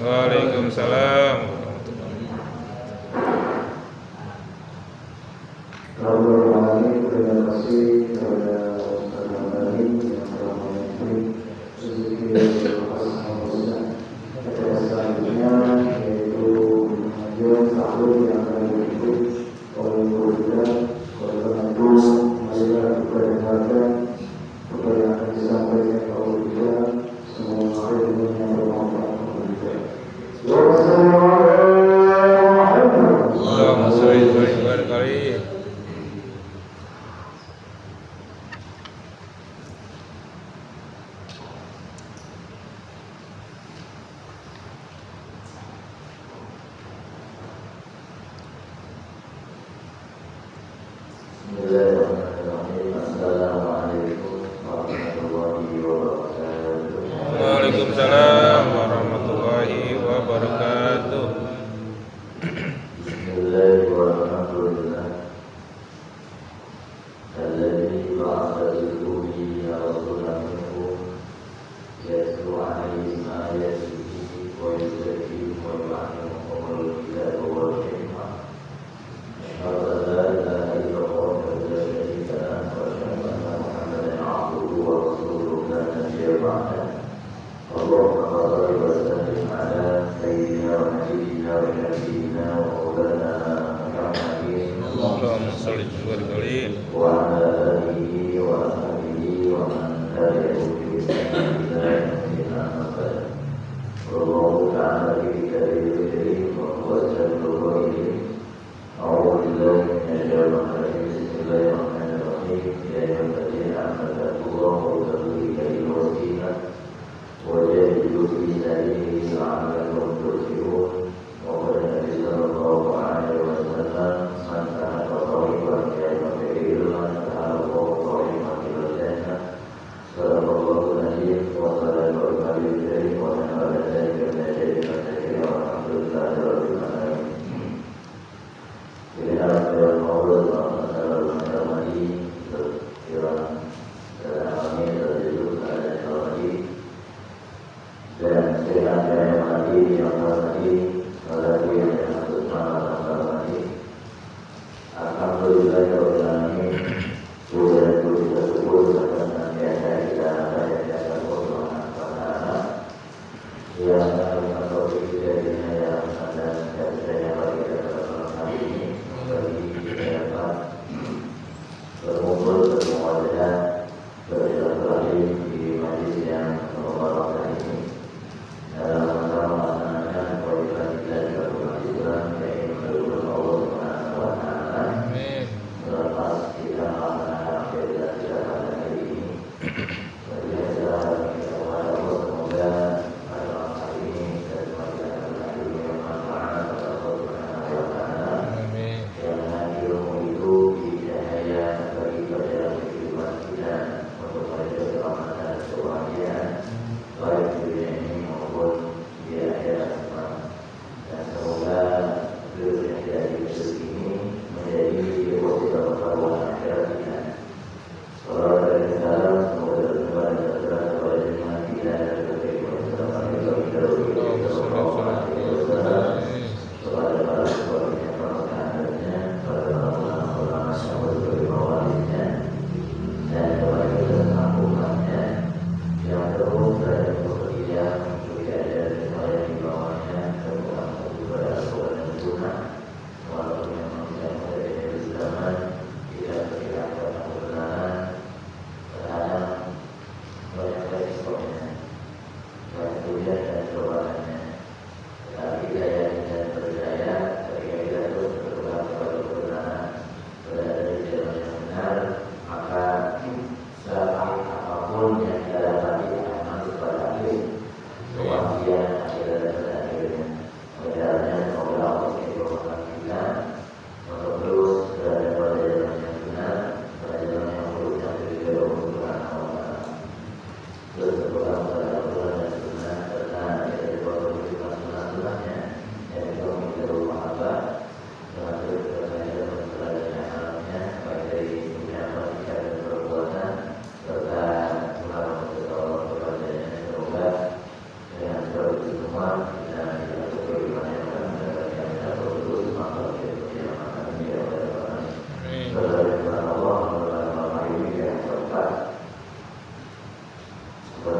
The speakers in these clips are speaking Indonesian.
Waalaikumsalam. Terima kasih kepada Ustaz Hamdani yang telah memberi rezeki selanjutnya yaitu pengajian tahun yang akan diikuti oleh keluarga itu marilah kita dengarkan apa yang akan disampaikan oleh kita, semua ilmu yang bermanfaat untuk kita. Allahumma sholli wa barik. Waalaikumsalam warahmatullahi wabarakatuh. Bismillahirrahmanirrahim. Alladzi ba'atha bihi rasulan minhum yatlu 'alaihim ayatihi wa yuzakkihim wa yu'allimuhumul kitaba wal hikmah. Asyhadu an la ilaha illallah wahdahu la syarika lahu wa asyhadu anna Muhammadan 'abduhu wa rasuluhu la nabiyya ba'dahu. Allahumma shalli wa sallim ala sayyidina wa nabiyyina wa nabiyyina wa maulana Muhammadin Allahumma sholli wa barik. wa ala alihi wa sahbihi wa man tabi'ahu bi ihsan ila yaumil qiyamah. Wallahu ta'ala bi karim wa huwa sallul ghaib. A'udzu billahi minasy syaitonir rajim. Bismillahirrahmanirrahim. Ya ayyuhalladzina amanu taqullaha wa taqullaha ilaihi wasilah وجاهدوا في سبيله لعلكم تفلحون. وقال النبي صلى الله عليه وسلم من كان طريقا كبير من كان الله طريقا الى الجنه. صدق الله العظيم وصدق النبي الكريم ونعم ذلك من شيء كثيرا والحمد لله رب العالمين. Ini adalah maulud Rasulullah dan sekarang saya mati yang mati pada dia yang harus mati. Alhamdulillah kami sudah bersebut dengan biasa kita saya berdoa kepada yang mengatur dari saya dan saya bagi dalam hari ini bagi kita berkumpul bermuajadah bersilaturahim di majlis yang mubarak ini. Dalam rangka melaksanakan kewajiban kita di bulan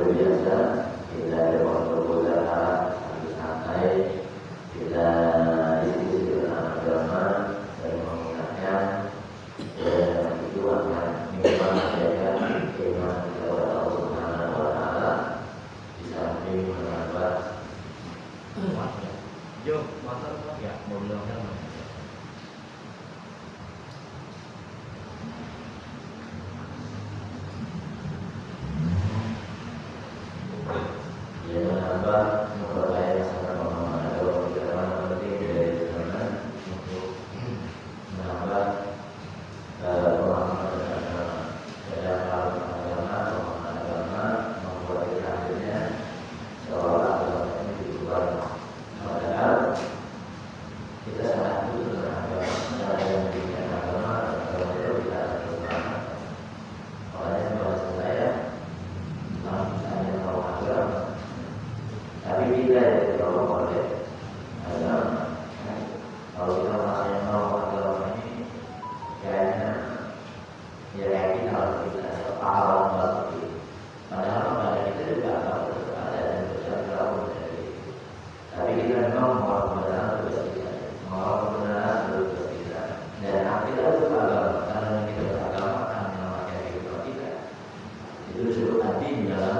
seperti biasa, kita ada waktu berjalan santai, kita diskusi tentang agama dan mengingatkan itu akan minimal menjaga iman kepada Allah Subhanahu wa Ta'ala di samping menambah umatnya. Jo, motor ya, mobil motor. Ya, menambah memperkaya masalah pemahaman agama kita penting dari zaman untuk menambah pemahaman agama. Dalam hal agama, pemahaman agama membuat kita akhirnya seolah agama ini diubah. Padahal kita sangat butuh dengan agama, cara yang memberikan agama itu kita berubah. Makanya bahasa saya hanya tahu agama, tapi kita yang tahu oleh agama. Kalau kita merasa yang tahu agama ini, kayaknya ya kayak kita harus kita paham banget. Padahal pada kita juga ada dan berjauh dari. Tapi kita memang mau kebenaran tugas kita, mau kebenaran tugas kita. Dan kita itu agama, karena kita beragama akan menyelamatkan kehidupan kita. Itu disebut nanti di dalam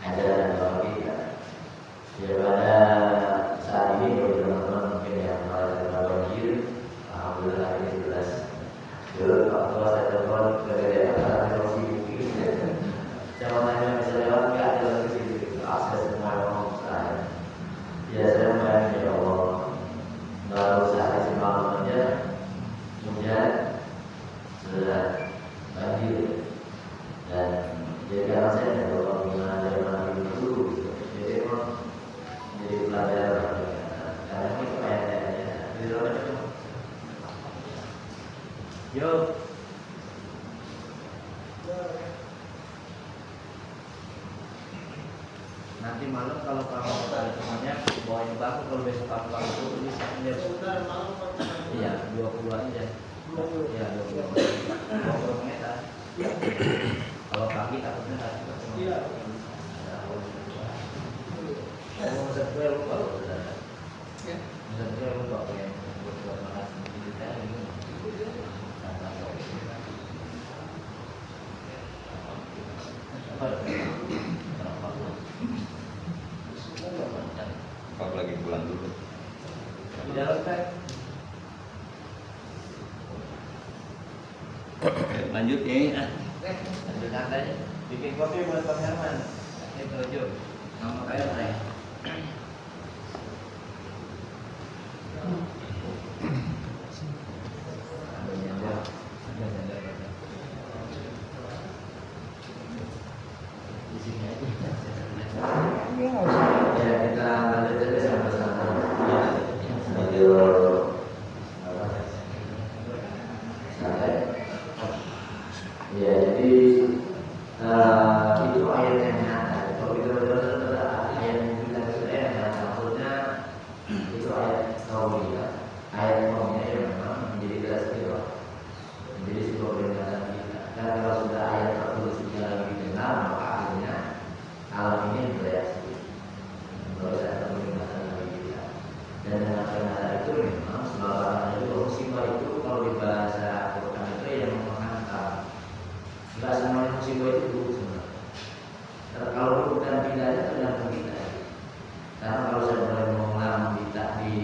ajaran agama kita. Daripada saat ini bagi teman-teman mungkin yang merasakan banjir, alhamdulillah ini jelas. Dulu waktu saya telepon ke daerah Sulawesi mungkin, saya mau tanya bisa lewat nggak jalan ke sini, akses semua orang saya. Ya saya bayangin ya Allah, nggak usah kasih malam aja, hujan sudah banjir. Dan jadi karena saya tidak tahu bagaimana dari mana itu dulu, jadi memang jadi pelajaran karena ini kayaknya di dalam itu. Yo, nanti malam kalau kamu ada temannya bawain bangku, kalau besok kamu itu bisa lihat. Iya, 20 aja. Iya, 20 meter. Kalau pagi takutnya nggak cepat semua. Iya. Oh, saya lupa loh. Ya. Saya lupa yang buat malas kita ini. Pak lagi pulang dulu. Di dalam kan. Lanjut ya. Lanjut santai. Bikin kopi buat Pak Herman. Itu aja. Nama kaya saya. Ya kita lanjut aja sama-sama. Sambil santai. Ya jadi itu ayat yang nyata. Kalau kita belajar ayat yang kita sudah maksudnya itu ayat kaumiyah. Ayat kaumiyah yang memang menjadi dasar, menjadi sebuah peringatan kita. Karena kalau sudah ayat tertulis di dalam dikenal, maka akhirnya alam ini bereaksi. Kalau saya peringatan bagi kita. Dan dengan peringatan itu memang sebab itu musibah itu kalau di bahasa Quran itu yang menghantam. Tidak semuanya musibah itu buruk sebenarnya. Kalau bukan pidana tergantung kita. Karena kalau saya mulai mengulang kita di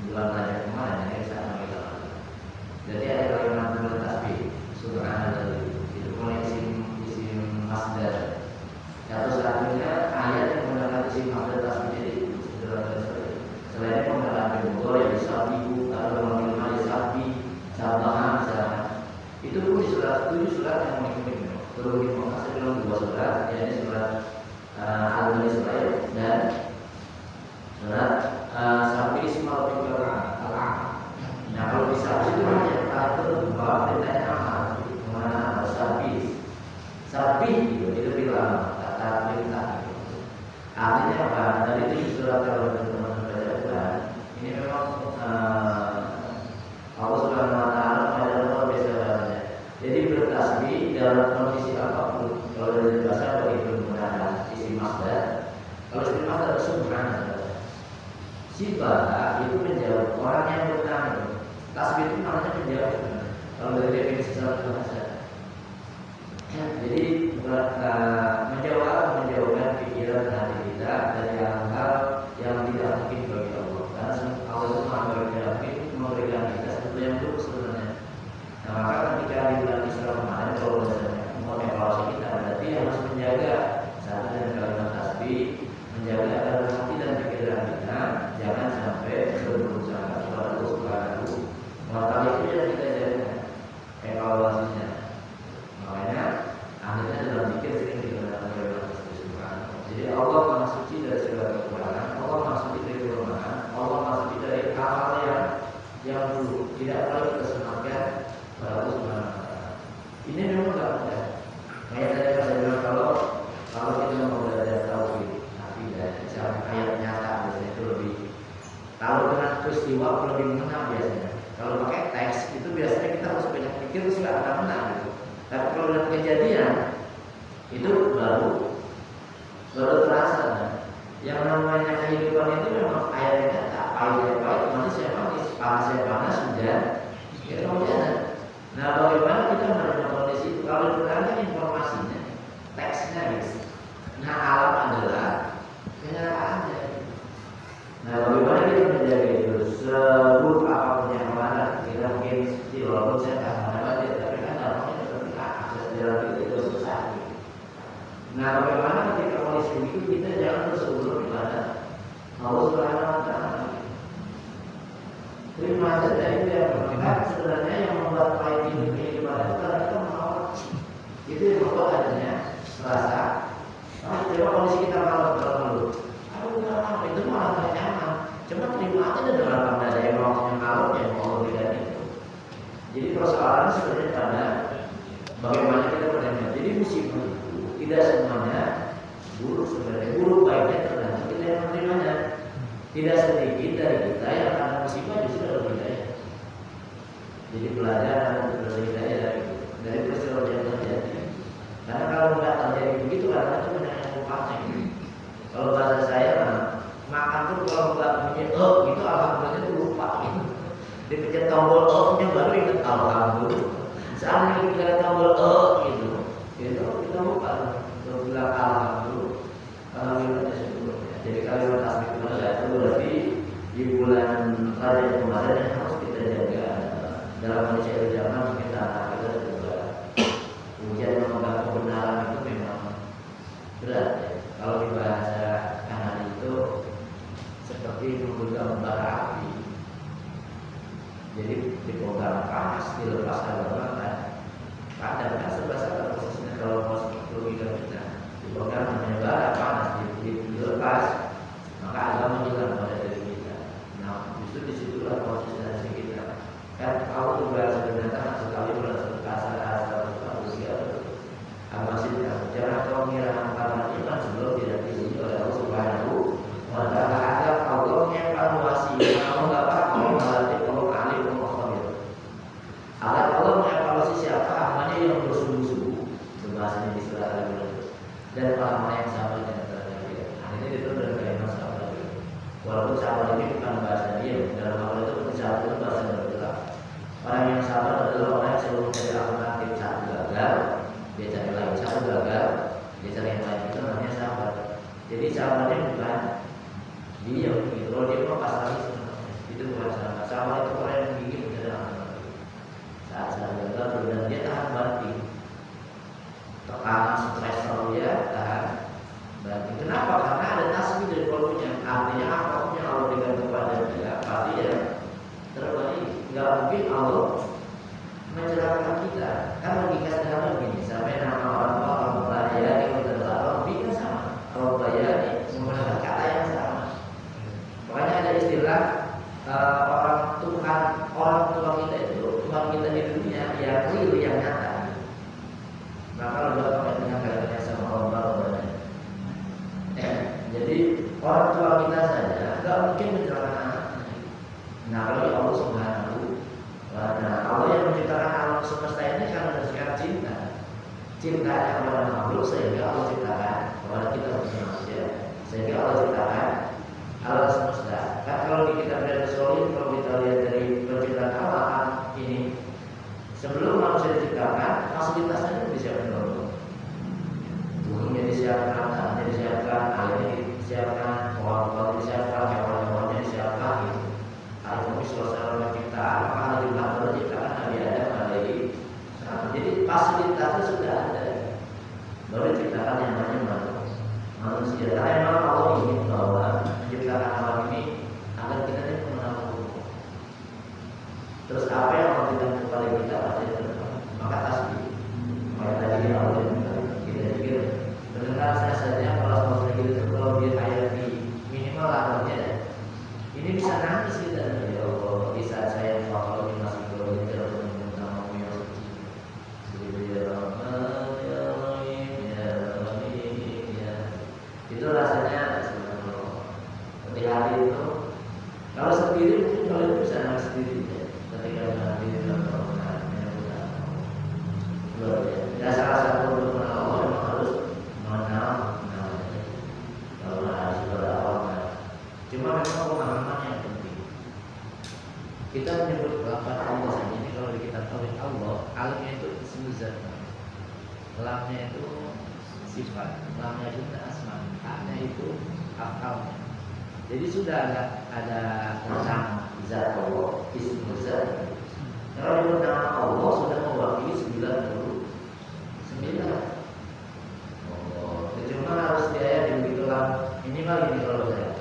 bulan Rajab kemarin, ini saya akan kita lakukan. Jadi ada kalimat bertasbih, subhanallah itu mulai isim masdar. Satu satunya ayat yang menggunakan isim masdar tasbih jadi selain itu menggunakan bentuk yang disabihu atau memanggil disabi, sabahan misalnya. Itu pun di surat 7 surat yang mengikuti. Perlu dimaksud dalam 2 surat, yaitu surat Al-Bani Israel dan surat Sabi Ismail bin Al-A'la. Nah kalau di Sabi itu itu bahwa perintahnya amal, mana Sabi, itu lebih lama kata perintah. Artinya apa? Dari itu surat kalau teman-teman baca Quran, ini memang Allah Subhanahu Wa Taala pada luar biasa. Jadi bertasbih dalam kondisi apapun. Kalau dari bahasa bagi Sibah itu menjauh orang yang bertanya. Tasbih itu maknanya menjauh. Kalau dari definisi secara bahasa. Jadi menjauhkan pikiran dan hati kita dari hal-hal yang tidak mungkin bagi Allah. Karena Allah itu maha mungkin memberikan kita sesuatu yang buruk sebenarnya. Nah, maka ketika di bulan Isra kemarin kalau misalnya mau evaluasi kita berarti harus menjaga satu dengan kalimat tasbih, menjaga agar hati dan pikiran kita jangan sampai berburuk sangka kepada Allah Subhanahu wa Ta'ala. Itu yang kita jaga evaluasinya. Makanya akhirnya dalam pikir sering digunakan oleh Allah Subhanahu. Jadi Allah maha suci dari segala kekurangan, Allah maha suci dari kelemahan, Allah maha suci dari hal-hal yang buruk. Tidak perlu kita sematkan pada Allah Subhanahu wa Ta'ala. Ini memang tidak mudah. Kayak tadi saya bilang kalau kita mau belajar tauhid, tapi dari ayat nyata biasanya itu lebih. Kalau dengan peristiwa lebih mengenal biasanya. Kalau pakai teks itu biasanya kita harus banyak pikir terus nggak akan menang gitu. Tapi kalau dengan kejadian itu baru terasa. Kan? Yang namanya kehidupan itu memang ayat nyata. Pahit manusia manis, panas hujan, ya kemudian. Nah, bagaimana kita menerima kondisi itu? Kalau diterangkan informasinya, teksnya gitu. Nah, alam adalah kenyataannya. Nah, bagaimana kita menjaga itu? Seburuk apapun yang kemarin, kita mungkin seperti walaupun saya tak mana-mana, tapi kan dalamnya seperti akses jalan itu susah. Nah, bagaimana ketika kondisi begitu kita jangan bersujud kepada Allah Subhanahu wa Ta'ala. Terima saja itu yang berkaitan sebenarnya yang membuat pahit hidup kehidupan itu karena kita menolak. Itu yang membuat adanya rasa. Coba kondisi kita malam dulu. Itu malah tidak nyaman. Cuma terima aja dan dalam ada yang mau malam yang mau berikan itu. Jadi persoalan sebenarnya pada bagaimana kita berdamai. Jadi musibah itu tidak semuanya buruk sebenarnya. Buruk baiknya tergantung kita yang menerimanya. Tidak sedikit dari kita yang karena musibah justru ada hidayah. Jadi belajar dan berhidayah dari peristiwa yang terjadi. Karena kalau nggak terjadi begitu karena itu banyak yang lupanya. Kalau bahasa saya makan tuh kalau nggak punya gitu alhamdulillah itu lupa gitu. Dipencet tombol nya baru ingat alhamdulillah. Saat ini kita tombol gitu, itu kita lupa. Kalau bilang alhamdulillah, alhamdulillah sebelumnya. Jadi kalimat tasbih kemarin itu berarti di bulan Rajab kemarin yang harus kita jaga dalam kondisi zaman kita juga ujian memegang kebenaran itu memang berat ya. Kalau di bahasa kanan itu seperti memegang bara api. Jadi dipegang panas, dilepas agama kan. Kadang kan serba-serba posisinya kalau mau seperti logika kita dipegang namanya bara panas, dilepas maka agama hilang pada diri kita. Nah justru disitulah posisi dari kita. Kan kalau juga sebenarnya sekali berasal kasar manusia masih jangan kau mengira karena iman sebelum tidak diuji oleh Allah Subhanahu wa Ta'ala. Agar Allah mengevaluasi kalau nggak apa-apa berarti Allah alim Allah khabir. Agar Allah mengevaluasi siapa hambanya yang bersungguh-sungguh bahasanya di surah Al-Mulk dan hamba yang sabar dan terhadap. Ini itu dari kalimat sabar. Walaupun sabar ini bukan bahasa dia dalam hal itu sabar itu bahasa bergerak. Orang yang sabar adalah orang yang selalu mencari alternatif. Satu gagal, dia cari lagi. Satu gagal, dia cari yang lain. Itu namanya sabar. Jadi sabarnya bukan dia gitu. Kalau dia mau pasal itu bukan sabar. Sabar itu orang yang gigih mencari alternatif. Saat gagal, dan dia tahan banting. Tekanan stres selalu dia tahan banting. Kenapa? Karena ada tasbih dari kolomnya. Artinya apapun yang Allah berikan kepada dia pasti ya terbaik. Gak mungkin Allah mencelakakan kita. Kan logika sederhana begini. Sampai nama orang bayani dan orang bikin sama. Orang bayani menggunakan kata yang sama. Makanya ada istilah orang Tuhan kita itu Tuhan kita di dunia yang real yang nyata. Nah kalau sudah pakai dengan kata-kata sama orang jadi orang tua kita saja gak mungkin mencelakakan anaknya. Nah kalau Allah Subhanahu wa Ta'ala, Allah yang menciptakan alam semesta ini karena berdasarkan cinta. Cintanya kepada makhluk sehingga Allah ciptakan kepada kita manusia. Sehingga Allah ciptakan alam semesta. Kan kalau manusia. Karena memang Allah ingin bahwa menciptakan alam ini agar kita ini mengenal Allah. Terus apa yang Allah berikan kepada kita pasti terkenal. Maka tasbih. Maka tadi Allah kita pikir mendengar saja kalau itu kalau dia kayak di minimal lahirnya ini bisa nangis kita. Ya Allah, di saat saya kalau masih belum tidak nama yang suci. Itu rasanya di hati itu. Kalau sendiri mungkin kalau itu bisa nangis sendiri ya. Ketika hati dalam permohonannya luar biasa. Ya salah satu untuk mengenal Allah memang harus mengenal namanya. Kalau harus berdoa. Cuma memang pemahaman yang penting. Kita menyebut lafaz Allah saja ini kalau di kitab tauhid Allah, alamnya itu ismu zat. Lamnya itu sifat, lamnya itu asma, haknya itu afalnya. Jadi sudah ada tentang zat Allah, ismu zat. Kalau disebut nama Allah sudah mewakili 99. Cuma harus dia begitu lah. Ini mah ini kalau saya.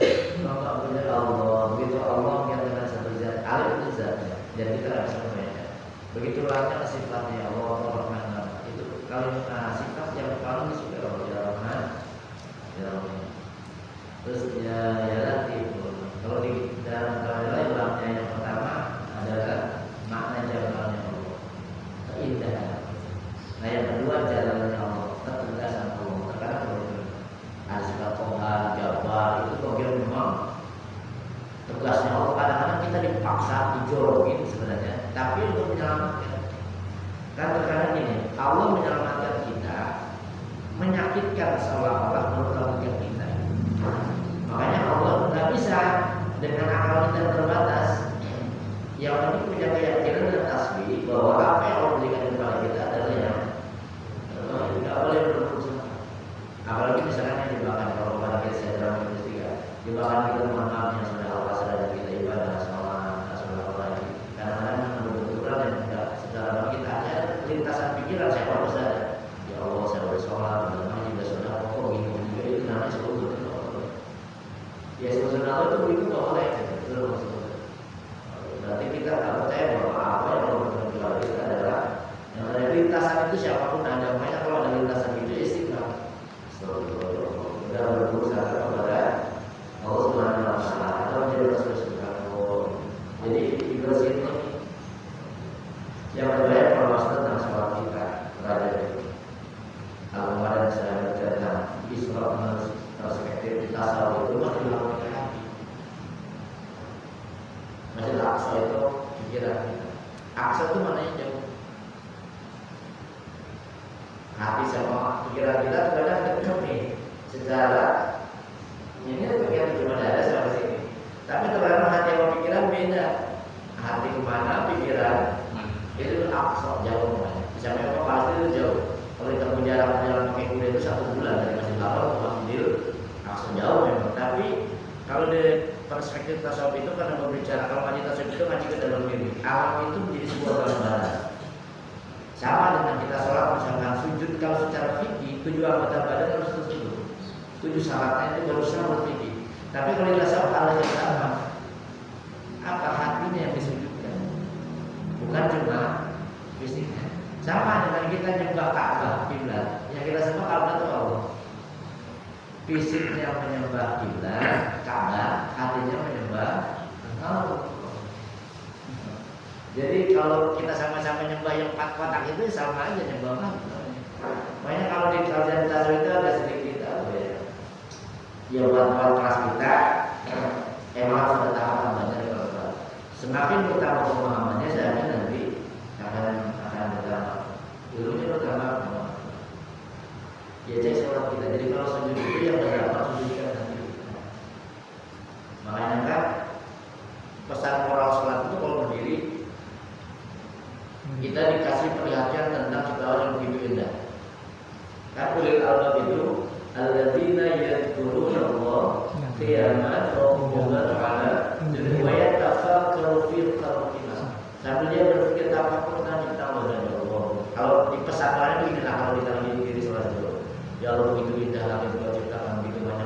Kalau punya Allah, begitu Allah menyatakan satu zat, alam itu zatnya. Dan kita harus membaca. Begitu lahnya sifatnya Allah Rahman. Itu kalau sifat yang paling disukai Allah Rahman. Ya Allah. Terus ya Latif. Kalau di dalam lain makna yang pertama adalah makna jalannya Allah, keindahan. Nah yang kedua jalannya Allah, ketegasan Allah. Terkadang kalau ada sifat Tuhan, Jabar itu bagian memang tugasnya Allah. Kadang-kadang kita dipaksa dijorokin sebenarnya, tapi untuk menyelamatkan. Kan terkadang ini Allah menyelamatkan kita, menyakitkan seolah-olah merugikan kita. Makanya Allah nggak bisa dengan akal kita terbatas. Yang penting punya keyakinan dan tasbih bahwa apa yang Allah berikan kepada kita adalah yang nggak boleh berfungsi. Apalagi misalnya yang dimakan kalau pada kita sedang beristighfar, dimakan kita mohon maaf yang sudah Allah sadar kita ibadah sholat apa lagi. Kadang-kadang kebetulan dan tidak secara kita ada lintasan pikiran saya harus sadar. Ya Allah saya bersolat, namanya juga sudah pokok gini juga itu namanya sebetulnya. Ya sebetulnya itu begitu nggak boleh. Berarti kita tak percaya bahwa apa yang Allah berikan kepada kita adalah yang ada lintasan itu siapapun ada. Makanya kalau ada lintasan itu istiqamah. Sudah berusaha kepada Allah Subhanahu Wa Taala atau menjadi Rasul. Jadi iblis itu yang terbaik kalau tentang sholat kita berada di Al-Quran saya baca tentang Isra perspektif tasawuf itu masih dilakukan hati. Masih aksa itu pikiran kita. Aksa itu maknanya jauh. Hati sama pikiran kita kadang dekat nih. Secara ini bagian cuma dada sampai sini. Tapi terkadang hati sama pikiran beda. Hati kemana pikiran itu aksa jauh namanya. Sampai apa pasti itu jauh. Kalau kita jalan pakai kuda itu 1 bulan dari masih lama ke Masjidil aksa jauh memang. Tapi kalau di perspektif tasawuf itu karena berbicara kalau ngaji tasawuf itu ngaji ke dalam diri. Alam itu menjadi sebuah gambaran. Sama dengan kita sholat misalkan sujud kalau secara fikih 7 anggota badan harus tersujud. 7 syaratnya itu baru sama berfikih. Tapi kalau di tasawuf Allah yang sama. Apa hatinya yang disujudkan? Bukan cuma fisiknya. Sama dengan kita nyembah Ka'bah kiblat. Yang kita sembah Ka'bah itu Allah. Fisiknya menyembah kiblat Ka'bah, hatinya menyembah Allah. Jadi kalau kita sama-sama nyembah yang 4 kotak itu sama aja nyembah Allah. Makanya kalau di kajian tasawuf itu ada sedikit apa ya? Ya buat kelas kita emang harus ada tahapan dari kelas. Semakin bertambah pemahamannya saya nanti akan bertambah. Dulunya bertambah. Ya jadi sholat kita. Jadi kalau sujud itu yang berdapat sujudkan nanti. Makanya kan pesan moral sholat itu kalau berdiri kita dikasih perhatian tentang ciptaan yang begitu indah. Kan ulil albab itu alladzina yadhkuruna Allah qiyaman wa qu'udan ala wa yatafakkaru fi khalqina. Sambil dia berpikir tafakkur tentang ciptaan Allah. Kalau di pesantren begini lah kalau kita lagi diri sholat itu. Ya Allah begitu indah langit Kau ciptakan, begitu banyak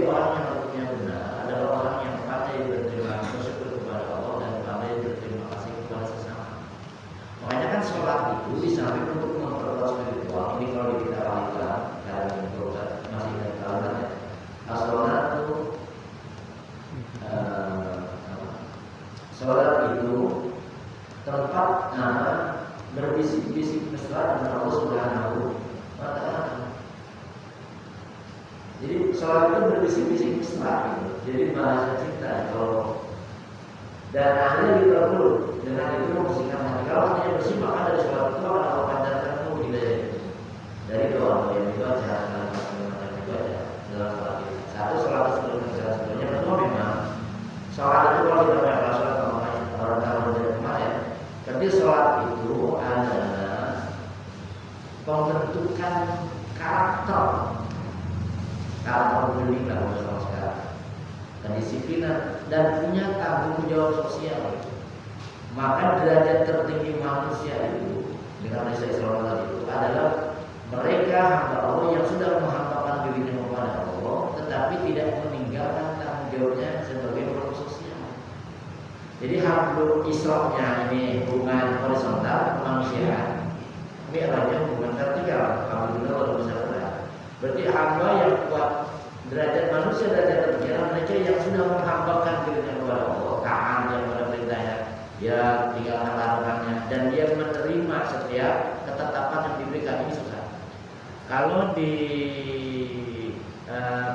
orang yang hatinya benar adalah orang yang pandai bersyukur kepada Allah dan pandai berterima kasih kepada sesama. Makanya kan sholat itu di samping untuk memperkuat spiritual, ini kalau kita alihkan karena memperkuat masih ada kalangan ya. Sholat itu sholat itu tempat berbisik-bisik mesra dengan Allah Subhanahu wa Ta'ala. Jadi sholat itu berbisik-bisik mesra gitu. Jadi bahasa cinta kalau dan akhirnya diperlukan dengan itu membersihkan hati. Kalau hatinya bersih maka dari sholat itu akan Allah panjatkanmu hidayah dari doa yang dibaca dan macam-macam dibaca dalam sholat itu. Satu sholat sebelumnya kedua memang sholat itu kalau kita melakukan sholat orang dari kemarin, tapi sholat itu adalah pembentukan karakter building lah kalau sekarang, kedisiplinan dan punya tanggung jawab sosial. Maka derajat tertinggi manusia itu dengan Nabi Sallallahu Alaihi itu adalah mereka hamba Allah yang sudah menghambakan dirinya kepada Allah, tetapi tidak meninggalkan tanggung jawabnya sebagai makhluk sosial. Jadi hablum isrofnya ini hubungan horizontal kemanusiaan, mi'rajnya hubungan vertikal. Alhamdulillah wal musyawarah. Berarti hamba yang kuat derajat manusia derajat tertinggi mereka yang sudah menghambakan dirinya kepada Allah, taat kepada perintahnya, dia tinggalkan larangannya dan dia menerima setiap ketetapan yang diberikan. Ini susah. Kalau di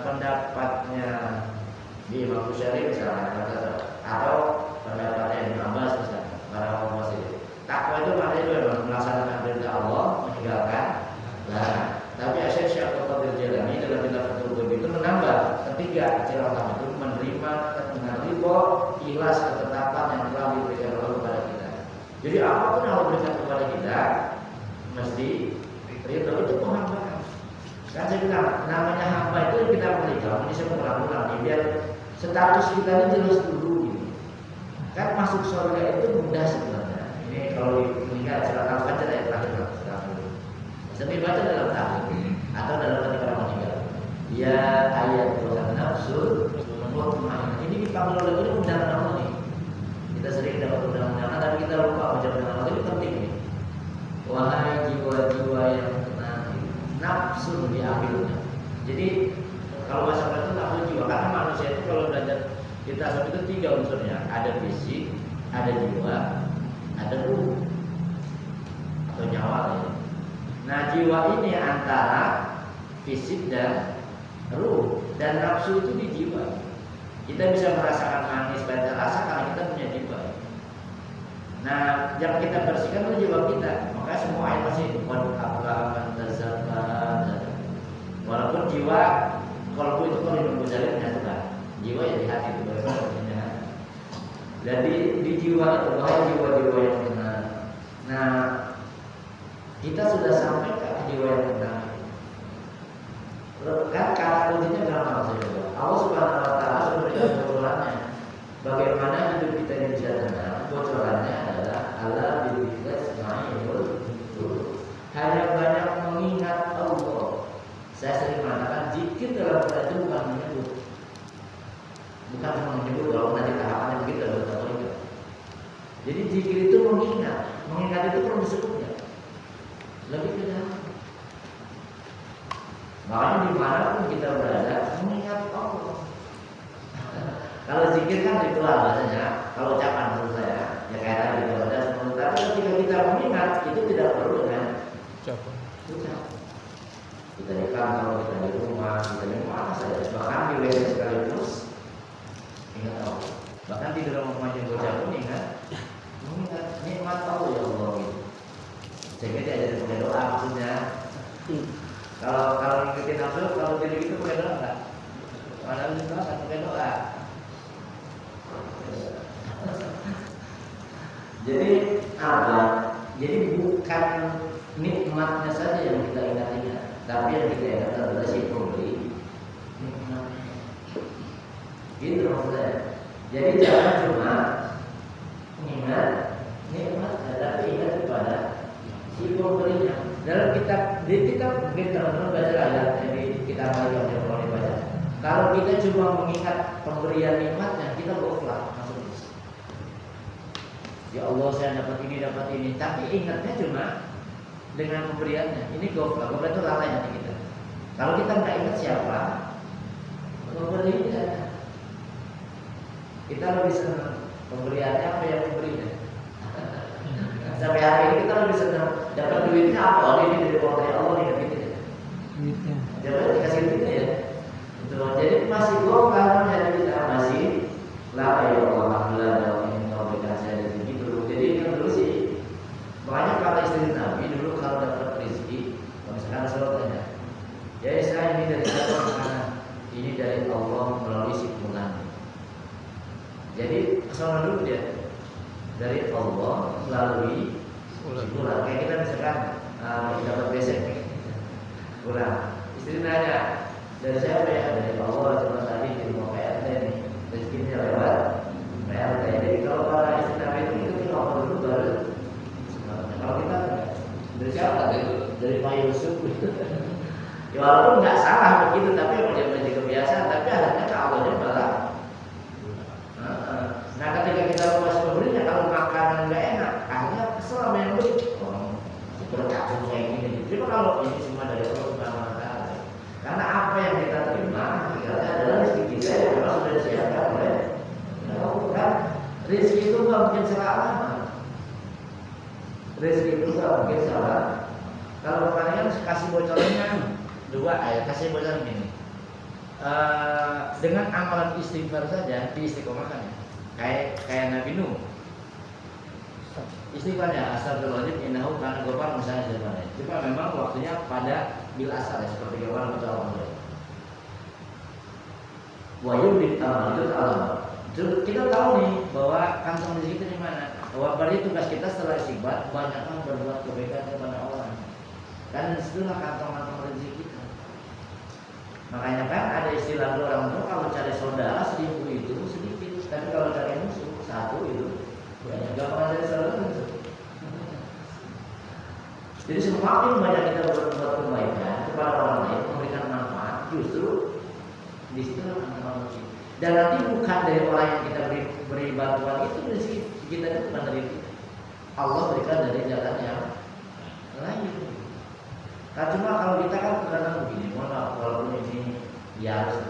pendapatnya di Imam Bukhari misalnya atau pendapatnya Ibnu Abbas misalnya, para ulama sendiri, takwa itu maknanya itu melaksanakan perintah Allah, meninggalkan larangan. Tapi Syekh Abdul Jalani dalam kitab Fathul itu menambah ketiga ciri utama itu menerima dengan ridho ikhlas ketetapan yang telah diberikan Allah kepada kita. Jadi apapun yang Allah berikan kepada kita mesti ridho, itu penghambaan. Kan saya bilang namanya hamba itu kita menikah, ini saya mengulang-ulang nih biar status kita ini jelas dulu gitu. Kan masuk surga itu mudah sebenarnya. Ini kalau meninggal surat Al-Fajr ayat terakhir dulu. Sampai baca dalam tahlim atau dalam ketika meninggal. Ya ayat Tuhan nafsu mutmainnah. Ini dipanggil oleh ini undangan Allah nih. Kita sering dapat undangan, tapi kita lupa baca undangan Allah. Ini penting nih. Wahai jiwa-jiwa yang tenang, nafsu di akhirnya. Jadi kalau bahasa itu nafsu jiwa, karena manusia itu kalau belajar kita itu tiga unsurnya, ada fisik, ada jiwa, ada ruh atau nyawa ya. Nah jiwa ini antara fisik dan ruh, dan nafsu itu di jiwa. Kita bisa merasakan manis dan rasa karena kita punya jiwa. Nah yang kita bersihkan itu jiwa kita. Makanya semua ayat masih walaupun jiwa, walaupun itu kalau Ibnu Ghazali menyatakan jiwa ya di hati itu bagaimana. Jadi di jiwa itu bahwa jiwa-jiwa yang benar. Nah kita sudah sampai ke jiwa yang benar. Kan kata kuncinya berapa maksudnya? Allah Subhanahu wa Ta'ala sudah berikan bocorannya. Bagaimana hidup kita ini bisa benar? Bocorannya adalah Allah bidzikri hanya banyak mengingat Allah. Saya sering mengatakan zikir dalam Quran itu bukan menyebut, bukan cuma menyebut kalau nanti tahapannya begitu atau tidak. Jadi zikir itu mengingat itu perlu disebutnya. Lebih ke dalam. Makanya dimanapun kita berada mengingat Allah. Kalau zikir kan ritual biasanya, kalau ucapan menurut saya ya kayak tadi kalau ada sementara. Tapi ketika kita mengingat itu tidak perlu dengan ucapan. Kita di kantor, kita di rumah, kita di mana saja. Bahkan di WC sekalipun ingat Allah. Bahkan di dalam rumah yang bocah pun ingat mengingat nikmat Allah ya Allah gitu. Sehingga dia jadi pakai doa maksudnya. Kalau ngikutin nafsu, kalau jadi gitu pakai doa enggak? Kalau itu enggak pakai doa. Jadi apa? Jadi bukan nikmatnya saja yang kita ingat-ingat, tapi yang kita ingat adalah si pemberi nikmatnya. Gitu maksudnya. Jadi jangan cuma ingat nikmat, tapi ingat kepada si pemberinya. Dalam kitab, di kitab kita baca ayat, jadi kita balik yang perlu dibaca. Kalau kita cuma mengingat pemberian nikmatnya, kita goflah maksudnya. Ya Allah saya dapat ini, tapi ingatnya cuma dengan pemberiannya. Ini goflah itu lalai hati kita. Kalau kita nggak ingat siapa pemberinya, kita lebih senang pemberiannya apa yang memberinya. Sampai hari ini kita lebih senang dapat duitnya apa? Oh, ini dari Allah nih gitu ya. Coba dikasih duitnya ya. Betul. Jadi masih goflah dari kita masih lalai ya Allah. Alhamdulillah dalam ini kau berikan saya rezeki dulu. Jadi kan dulu sih makanya kata istri Nabi dulu kalau dapat rezeki, kalau misalkan Rasulullah ya saya ini dari siapa mana? Ini dari Allah melalui si fulan. Jadi kesana dulu dia dari Allah melalui si fulan. Kayak kita misalkan dapat besek, fulan. Istri nanya dari siapa ya? Dari Allah. Cuma tadi di rumah PRT nih rezekinya lewat PRT. Jadi kalau para istri Nabi itu Allah dulu baru. Kalau kita dari siapa? Dari Pak Yusuf. Ya walaupun nggak salah begitu, tapi menjadi kebiasaan. Tapi akhirnya ke Allahnya malah. Nah ketika kita lupa pemberinya, kalau makanan nggak enak, akhirnya kesel sama yang beli. Oh, berkabung kayak gini. Jadi kalau ini semua dari Allah Subhanahu Wa Taala. Karena apa yang kita terima, hakikatnya adalah rezeki kita yang memang sudah disiapkan oleh Allah. Kan rezeki itu nggak mungkin salah lama. Rezeki itu nggak mungkin salah. Kalau kalian kasih bocorannya dua ayat, kasih bocoran ini. Dengan amalan istighfar saja diistiqomahkan ya. Kayak Nabi Nuh. Istighfarnya astagfirullahaladzim innahu kana ghafar misalnya sebenarnya. Cuma memang waktunya pada bil asar ya, seperti yang kita omongin. Wa yudit amal alam. Kita tahu nih bahwa kantong rezeki itu di mana. Bahwa pada tugas kita setelah istighfar banyaklah berbuat kebaikan kepada orang. Dan disitulah kantong-kantong rezeki kita. Makanya kan ada istilah orang tua kalau cari saudara 1000 itu sedikit, tapi kalau cari musuh 1 itu banyak. Gampang cari saudara musuh. Jadi semakin banyak kita berbuat kebaikan kepada orang lain, memberikan manfaat, justru di situ kantong rezeki. Dan nanti bukan dari orang yang kita beri bantuan itu rezeki kita itu bukan dari kita. Allah berikan dari jalan yang lain. Nah cuma kalau kita kan kadang begini, mohon maaf walaupun ini ya harus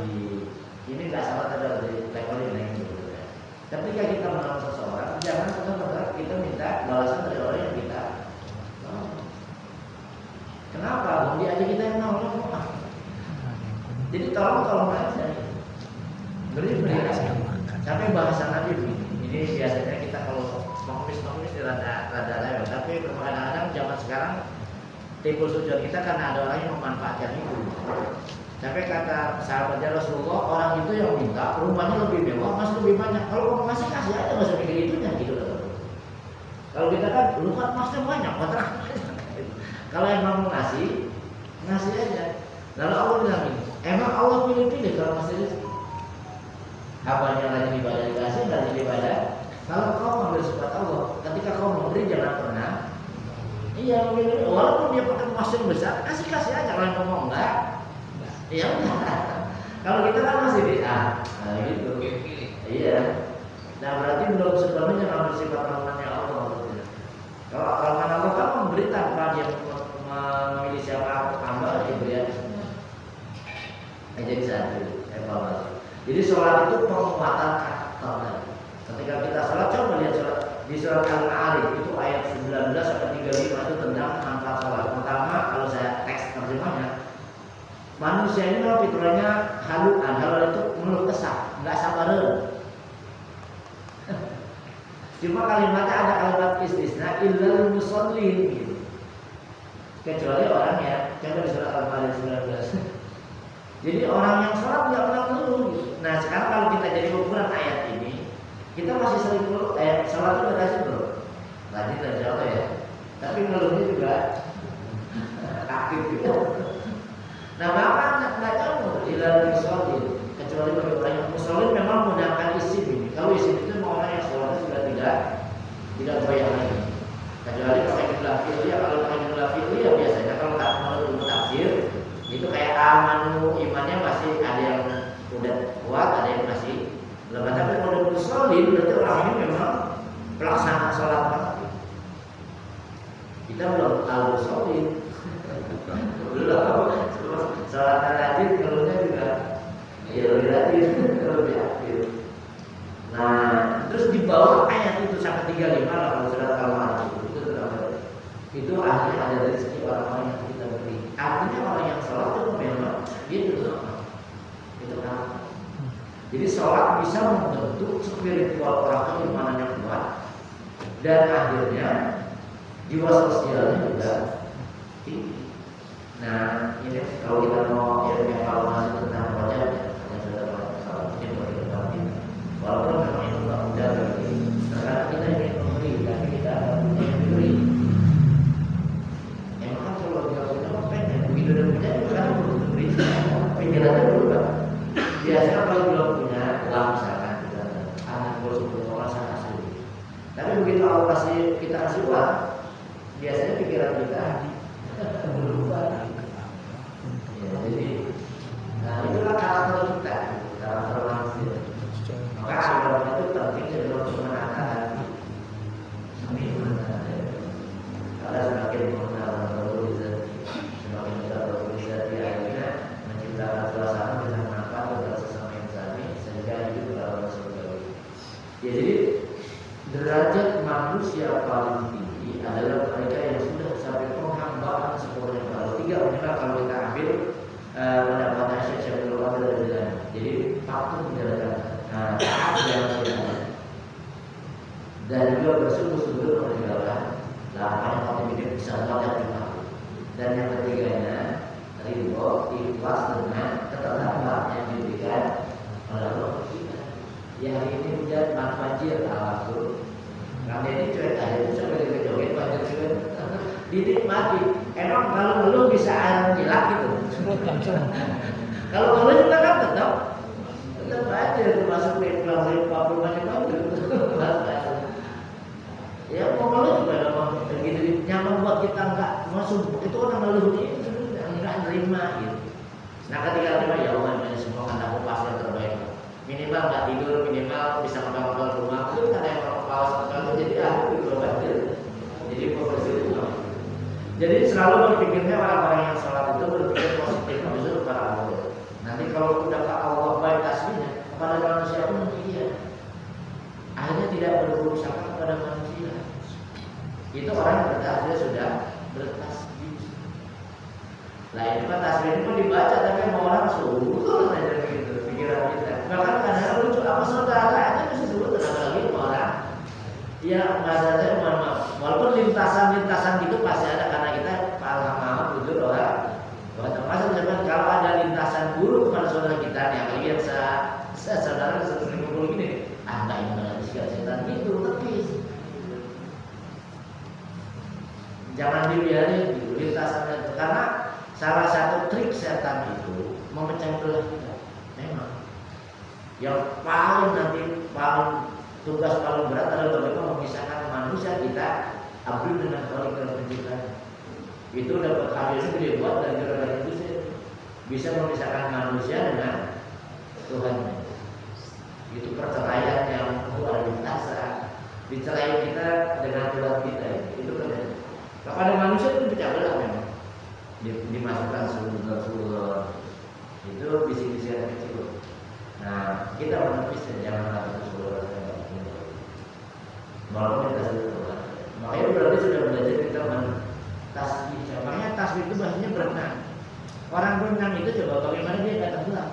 ini nggak salah ada dari level yang gitu ya. Tapi ketika kita menolong seseorang, jangan benar-benar kita minta balasan dari orang yang kita tolong. Kenapa? Dia aja kita yang nolong. Jadi tolong aja. Beri aja. Sampai bahasa Nabi begini. Ini biasanya kita kalau mengemis rada lewat. Tapi kadang-kadang zaman sekarang timbul tujuan kita karena ada orang yang memanfaatkan itu. Sampai kata sahabatnya Rasulullah, orang itu yang minta rumahnya lebih mewah, masih lebih banyak. Kalau mau kasih aja, nggak usah mikir itunya gitu. Kalau kita kan, lu kan masnya banyak, kontrak. Kalau emang mau ngasih aja. Lalu Allah bilang ini, emang Allah pilih-pilih kalau masih rezeki. Apanya rajin ibadah dikasih, rajin ibadah. Kalau kau mengambil sifat Allah, ketika kau memberi jangan pernah. Iya, walaupun dia pakai mesin besar, kasih aja. Kalau yang ngomong enggak, ya udah. Kalau kita kan masih nah gitu. Iya. Nah berarti belum sepenuhnya ngambil sifat rahmannya Allah. Kalau rahman Allah kan memberi tanpa dia memilih siapa hamba, dia beri aja semua. Jadi satu evaluasi. Jadi sholat itu penguatan karakter. Ketika kita sholat, coba lihat sholat di surat Al-Ma'arij itu ayat 19 sampai 35 itu tentang manfaat sholat. Pertama, kalau saya teks terjemahnya, manusia ini kalau fitrahnya haluan, halal itu menurut kesah, nggak sabar. Cuma kalimatnya ada kalimat istisna illal musallin gitu. Kecuali orang ya, coba di surat Al-Ma'arij 19. Jadi orang yang sholat nggak pernah ngeluh gitu. Nah sekarang kalau kita jadi ukuran ayat ini, kita masih sering ngeluh, sholat itu berhasil bro, rajin dan jauh ya. Tapi ngeluhnya juga aktif gitu. Nah maka nggak jauh ilal musallin, kecuali bagi orang yang musallin memang menggunakan isim ini. Kalau isim itu mau orang yang sholatnya sudah tidak goyang lagi. Kecuali pakai jumlah fi'liyah, kalau pakai jumlah fi'liyah biasanya kalau tak menurut tafsir itu kayak amanu imannya masih ada yang masih belum. Tapi kalau udah solid berarti orang ini memang pelaksana sholat pasti. Kita belum tahu solid. Belum. Sholat rajin keluarnya juga ya lebih rajin, lebih aktif. Nah, terus di bawah ayat itu sampai 35 lah kalau sudah kalau itu akhirnya ada rezeki orang-orang yang kita beri. Artinya orang yang sholat itu memang dia itu kan. Jadi sholat bisa membentuk spiritual orang keimanan yang kuat dan akhirnya jiwa sosialnya juga tinggi. Nah, ini kalau kita mau evaluasi tentang proyek yang sudah berjalan ini bagaimana kita. Walaupun memang itu tidak mudah bagi karena kita ingin memberi, tapi kita punya yang diberi. Emang kan kalau dia sudah pengen begitu dan punya juga kan perlu diberi. Pikirannya berubah. Biasanya kalau belum punya uang misalkan kita anak bersyukur orang sana kasih. Tapi begitu Allah kasih kita kasih uang, biasanya pikiran kita berubah. Ya, jadi, nah itulah karakter kita, karakter manusia. Maka agama itu penting sebelum menata hati. Karena semakin mengenal Rasulullah, semakin kita Rasulullah akhirnya menciptakan suasana dengan manfaat untuk sesama insan sehingga hidup dalam Rasulullah. Ya, jadi derajat manusia paling tinggi adalah mereka yang sudah sampai penghambaan sempurna. Kalau tiga minimal kalau kita ambil pendapatnya Syekh Abdul Qadir. Jadi patuh menjalankan taat dalam syariat dan juga bersungguh-sungguh meninggalkan larangan yang tidak bisa melakukan cuma. Dan yang ketiganya ridho ikhlas dengan ketetapan yang diberikan oleh Allah kita. Ya hari ini hujan banjir alhamdulillah. Kami ini cuek aja bisa beli joget banjir juga. Dinikmati. Emang kalau belum bisa air nyilak gitu. Kalau belum juga kan tetap aja masuk ke pulang dari 40 macam-macam. Ya mau juga memang begitu nyaman buat kita enggak masuk itu orang leluhurnya enggak nerima gitu. Nah ketika terima ya Allah ini semua kan aku pasti yang terbaik. Minimal enggak tidur, minimal bisa makan rumah. Itu kan yang orang paus kalau jadi aku itu banjir. Jadi profesi itu. Jadi selalu berpikirnya orang-orang yang sholat itu berpikir positif justru kepada Allah. Nanti kalau udah ke Allah baik tasbihnya kepada manusia pun demikian. Akhirnya tidak berburuk sangka kepada manusia. Itu orang yang bertasbih sudah bertasbih. Nah ini kan tasbih ini pun dibaca tapi sama orang suruh saja begitu pikiran kita. Bahkan kadang-kadang lucu apa saudaranya itu disebut lagi orang. Ya bahasanya walaupun lintasan-lintasan gitu pasti ada karena kita paham jujur orang. Termasuk misalkan kalau ada lintasan buruk kepada saudara kita nih, apalagi yang saudara sering kumpul gini, enggak ini malah setan gitu, tepis. Jangan dibiarin gitu lintasannya itu karena salah satu trik setan itu memecah belah kita. Memang yang paling nanti tugas paling berat adalah bagaimana memisahkan manusia kita abdul dengan khaliq penciptaan. Itu dapat hasilnya gede buat dan gara-gara itu bisa memisahkan manusia dengan Tuhan. Itu perceraian yang luar biasa. Dicerai kita dengan Tuhan kita itu kan. Kepada manusia itu pecah belah memang. Dimasukkan surga. Itu bisik-bisikan kecil. Nah, kita menepis jangan lakukan surga. Walaupun kita sudah makanya berarti sudah belajar kita tasbih. Makanya tasbih itu bahasanya berenang. Orang berenang itu coba bagaimana dia nggak tenggelam.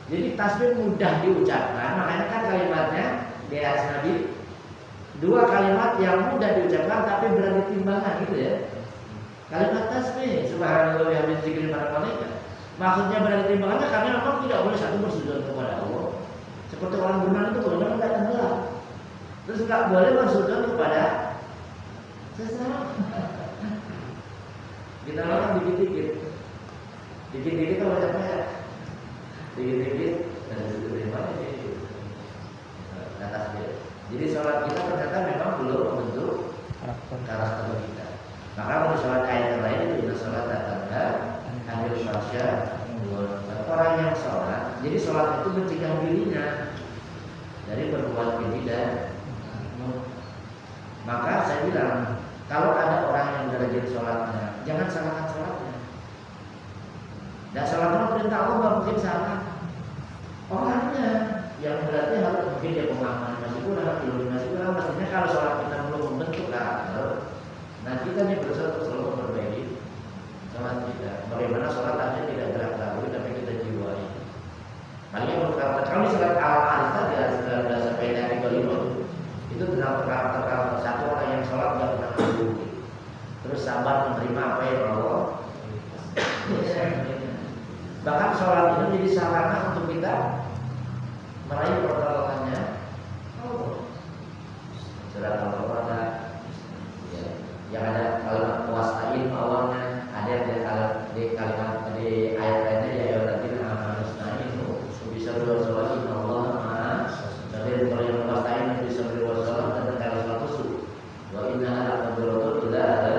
Jadi tasbih mudah diucapkan. Makanya kan kalimatnya di hadis Nabi dua kalimat yang mudah diucapkan tapi berat ditimbangan gitu ya. Kalimat tasbih subhanallah wa bihamdihi dzikri para malaikat. Maksudnya berat ditimbangannya karena memang tidak boleh satu bersujud kepada Allah. Seperti orang berenang itu benar nggak tenggelam. Terus nggak boleh bersujud kepada sesama. Kita makan dikit-dikit kalau capek, dikit-dikit dan diterima ini atas dia. Jadi sholat kita ternyata memang belum membentuk karakter kita. Maka menurut sholat ayat yang lain itu sholat datangnya hadir fasya. Orang yang sholat, jadi sholat itu mencegah dirinya dari berbuat keji dan maka saya bilang kalau ada orang yang udah rajin sholatnya, jangan salahkan sholatnya. Dan sholatnya perintah Allah nggak mungkin salah. Orangnya yang berarti harus mungkin dia pemahaman masih kurang, ilmu masih kurang. Maksudnya kalau sholat kita belum membentuk karakter, nah kita nih berusaha untuk selalu memperbaiki sholat kita. Bagaimana sholat aja tidak gerak-gerak tapi kita jiwai. Paling yang berkata kalau di sholat al-alif tadi ada sampai dari 25 itu tentang karakter satu orang yang sholat nggak pernah malu, terus sabar menerima apa yang Allah. Bahkan sholat itu jadi sarana untuk kita meraih pertolongannya Allah. Surat Al-Baqarah yang ada kalimat wasta'in awalnya, ada di kalimat di ayat lainnya ya berarti nasta'in bisa berdoa inna Allah maha. Jadi kalau yang wasta'in bisa berdoa dan kalau suatu su wa inna ala qadratu ila ada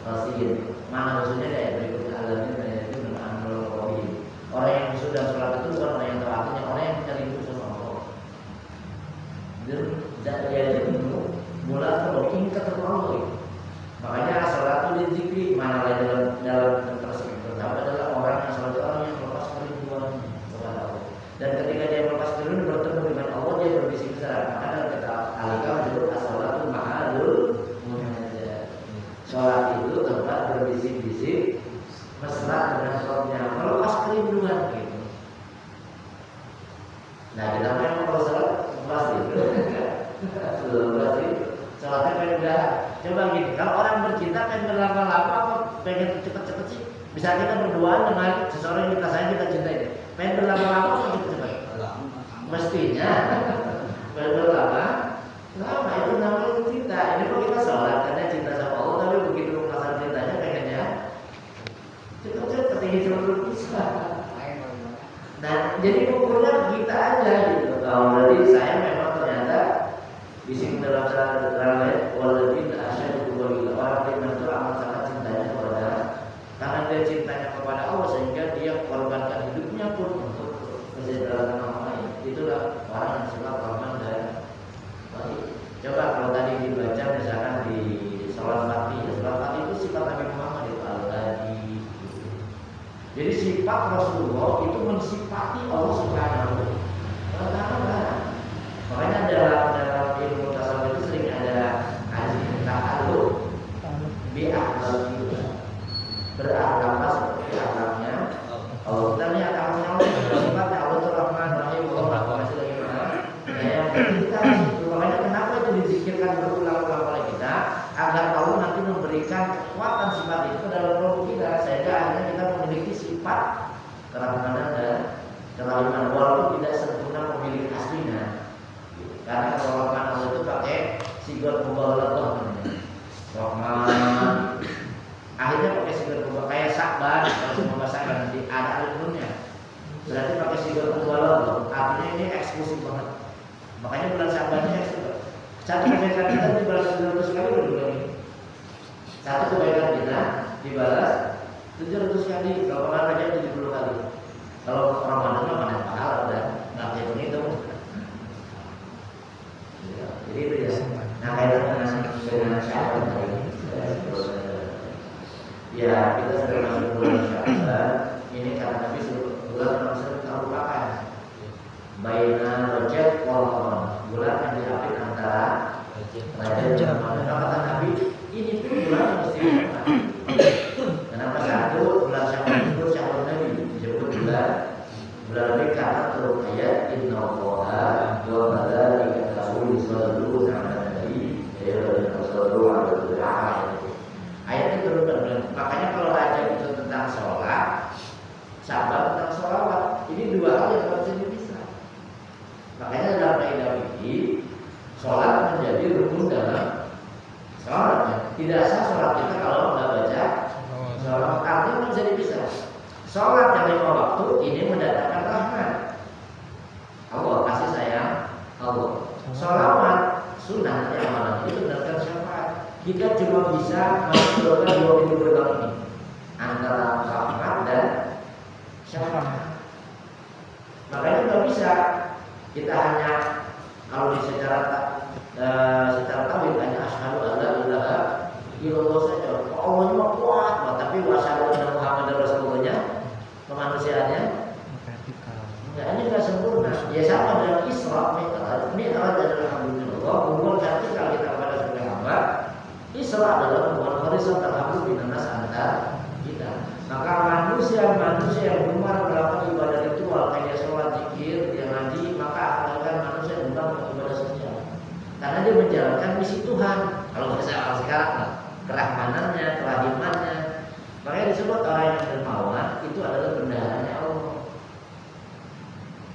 rasin. Mana maksudnya ya berikut alamnya itu mengambil qawi. Orang yang sudah sholat itu bukan orang yang tahu artinya, orang yang mencari itu sama Allah. Dan dia itu mulai terlogin ketemu Allah. Makanya sholat itu dizikri mana lain dalam tersebut. Pertama adalah orang yang sholat itu orang yang melepas kerinduan kepada Allah. Dan ketika dia melepas kerinduan bertemu dengan Allah, dia berbisik besar. Maka dalam kata Al-Qur'an menyebut as-sholatu ma'adul munajat. Sholat itu tempat berbisik-bisik mesra dengan sholatnya, melepas kerinduan gitu. Nah kita memang kalau sholat melepas itu, melepas itu. Sholatnya pengen udah. Coba gini, kalau orang bercinta pengen berlama-lama apa pengen cepet-cepet sih? Bisa kita berduaan dengan seseorang yang kita sayang, kita cintai. Pengen berlama-lama apa cepet-cepet? Mestinya pengen berlama. Lama itu namanya cinta. Ini kok kita sholat karena cinta sama Allah, tapi begitu merasakan cintanya pengennya cepet-cepet ingin cepet berpisah. Nah jadi ukurnya kita aja gitu. Kalau berarti saya memang ternyata di sini dalam lain walaupun asyadu walilah orang beriman itu amat sangat cintanya kepada, karena dia cintanya kepada Allah sehingga dia korbankan hidupnya pun untuk kesejahteraan orang lain. Itulah orang yang suka rahman dan baik. Coba kalau tadi dibaca misalkan di salat Fatih, salat Fatih itu sifat Nabi Muhammad itu al-Hadi. Jadi sifat Rasulullah itu mensifati Allah Subhanahu wa taala. Makanya dalam ilmu tasawuf itu sering ada ta'alluq bi akhlaq juga. Berakhlaklah seperti akhlaknya Allah. Kita lihat akhlaknya sifatnya Allah itu Rahman Rahim, Allah masih lagi mana? Yang kita itu makanya kenapa itu dizikirkan berulang-ulang oleh kita agar Allah nanti memberikan kekuatan sifat itu dalam tubuh kita sehingga akhirnya kita memiliki sifat kerahmanan dan kerahiman walaupun tidak sempurna pemilik aslinya. Karena kalau Rahman Allah itu pakai sigot mubalaghah namanya. Rahman akhirnya pakai sigot mubalaghah kayak Sa'ban kalau semua bahasa nanti ada alumnnya. Berarti pakai sigot mubalaghah. Artinya ini eksklusif banget. Makanya bulan Sa'ban ini eksklusif. Satu kebaikan kita dibalas 700 kali udah ini. Satu kebaikan kita dibalas 700 kali. Kalau kemarin aja 70 kali. Kalau Ramadan mah mana pahala udah nggak hitung-hitung. Jadi itu ya. Nah kaitan dengan syahadat tadi, ya kita sudah masuk bulan Sya'ban. Ini karena Nabi bulan yang sering kita lupakan. Baina Rajab wal Ramadan, bulan yang diapit antara Rajab dan Ramadan. Kata Nabi, ini pun bulan yang istimewa. Kenapa satu bulan Sya'ban itu Sya'ban Nabi disebut bulan Nabi karena turun ayat Inna Allaha wa malaikatahu yusholluna 'alan nabi ya ayyuhallazina amanu 'alaihi. Ayatnya turun benar. Makanya kalau Rajab itu tentang sholat, Sya'ban tentang sholawat. Ini dua hal yang harus dipisah. Makanya dalam kaidah fikih, sholat menjadi rukun dalam sholatnya. Tidak sah sholat kita kalau nggak baca sholat. Artinya bisa dipisah. Sholat yang 5 waktu ini mendatangkan rahmat Allah, kasih sayang Allah. Sholawat sunnah yang malam itu mendatangkan syafaat. Kita cuma bisa mengumpulkan 2 pintu gerbang ini antara rahmat dan syafaat. Makanya nggak bisa Kita hanya kalau di secara tauhid hanya asyhadu alla ilaha illallah saja. Allahnya mah kuat, tapi wasyhadu anna Muhammadar Rasulullah kemanusiaannya enggak, ini enggak sempurna. Ya sama dengan Isra Mi'raj adalah alhamdulillah hubungan vertikal kita kepada sebagai hamba. Isra adalah hubungan horizontal hablu binanas antar kita. Maka manusia yang gemar melakukan ibadah ritual kayak sholat, zikir, dia ngaji, maka akan manusia yang gemar melakukan ibadah sosial. Karena dia menjalankan misi Tuhan. Kalau bahasa sekarang kerahmanannya, kerahimannya. Makanya disebut orang yang dermawan itu adalah bendaharanya Allah.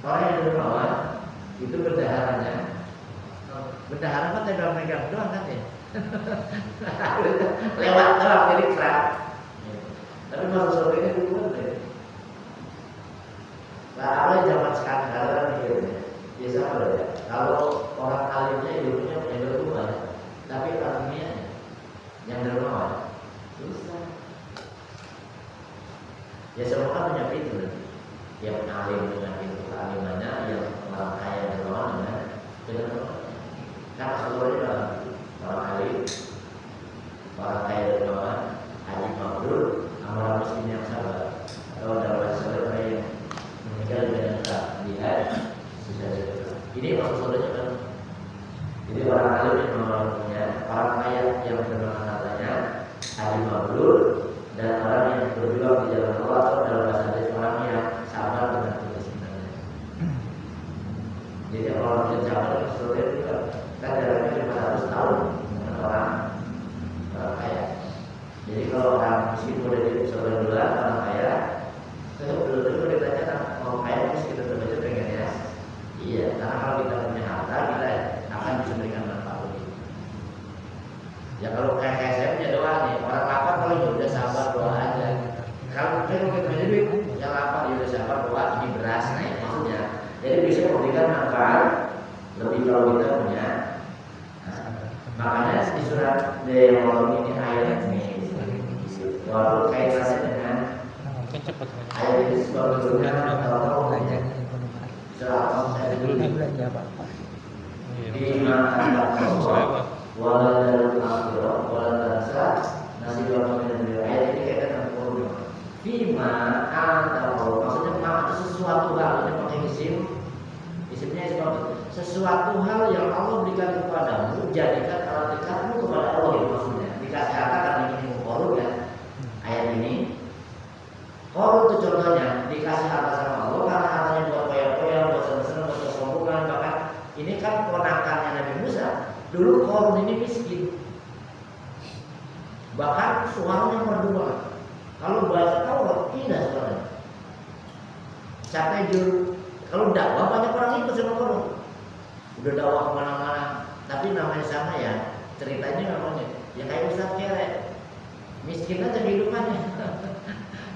Orang yang dermawan itu bendaharanya. Bendahara kan tinggal megang doang kan ya. Lewat doang jadi kerah. Tapi masuk surganya dulu deh. Nah, ada zaman sekarang kan gitu. Biasa ada ya. Kalau orang alimnya hidupnya punya berubah, tapi alimnya yang dermawan susah. Ya semua kan punya pintu. Yang alim dengan pintu kealimannya, yang orang kaya dermawan dengan dermawan. Nah, seluruhnya orang alim, orang kaya dermawan, haji mabrur, amalan muslim yang sabar. Atau dalam bahasa mereka yang meninggal dengan tak lihat susah. Ini maksud saudaranya kan. Jadi orang alim yang mengalaminya, orang kaya yang dermawan katanya, haji mabrur, dan orang yang berjuang di jalan Allah atau dalam bahasa hadis orang yang sabar dengan kesinannya. Jadi orang yang sabar dengan saudaranya juga kan jaraknya 500 tahun dengan orang kaya. Jadi kalau orang miskin boleh jadi saudara duluan, orang kaya belum ditanya mau kaya miskin tetap aja pengen ya. Iya, karena kalau kita punya harta kita akan bisa memberikan manfaat lebih. Ya kalau kayak saya punya doa nih, orang lapar kalau ya udah sabar doa aja. Kalau kita punya duit, yang lapar ya udah sabar doa ini beras nih maksudnya. Jadi bisa memberikan manfaat lebih kalau kita punya. Makanya di surat Dewa ini ayat ini walaupun kaitannya dengan ayat ini sebetulnya kalau surat saya dulu di mana Allah waladul akhirah waladasa nasibah min ayat ini kaitan dengan Quran. Fima anta maksudnya ada sesuatu hal ini pakai isimnya sesuatu hal yang Allah berikan kepadamu, jadikan alat dekatmu kepada Allah itu maksudnya. Dikasih harta karena ini korun ya. Ayat ini korun itu contohnya dikasih harta sama Allah karena hartanya buat koyak-koyak, buat senang-senang, buat kesombongan. Bahkan ini kan ponakannya Nabi Musa. Dulu korun ini miskin, bahkan suaranya merdu banget. Kalau baca Taurat indah suaranya. Sampai kalau dakwah banyak orang ikut sama korun. Udah dakwah kemana-mana, tapi namanya sama ya, ceritanya namanya ya kayak Ustaz Kere, miskin aja kehidupannya.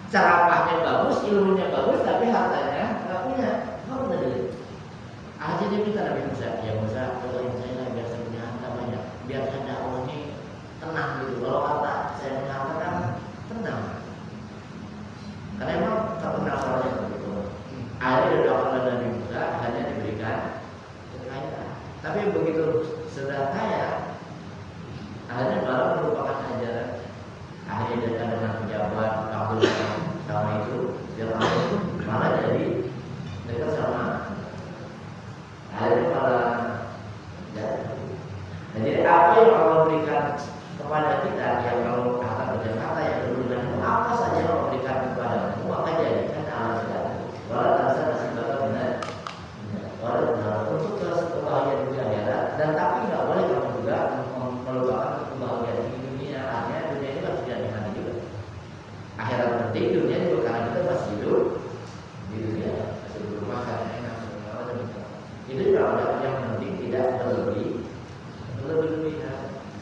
Ceramahnya bagus, ilmunya bagus, tapi hartanya nggak punya. Mau tadi aja dia minta Nabi Musa, ya Musa, doain saya lah biar saya punya harta banyak, biar saya dakwah ini tenang gitu. Kalau harta saya punya harta kan tenang, karena emang terkenal soalnya begitu. Akhirnya dakwah Nabi Musa hanya diberikan kekayaan, tapi begitu sudah kaya, akhirnya malah merupakan ajaran. Akhirnya dekat dengan pejabat, kabul sama itu, Fir'aun malah jadi dekat sama. Akhirnya malah jatuh. Nah, jadi apa yang Allah berikan kepada kita, yang kalau kata berjamaah yang dulu dengan apa saja yang Allah berikan kepadamu, maka jadikan alat segala. Walau rasa nasib bakal benar. Untuk kebahagiaan di akhirat, dan tapi nggak boleh kamu juga melupakan kebahagiaan di dunia. Artinya dunia itu harus dinikmati juga. Akhirat penting, dunia juga karena kita masih hidup di dunia, masih bermakan enak, segala macam. Itu juga yang penting tidak berlebihan.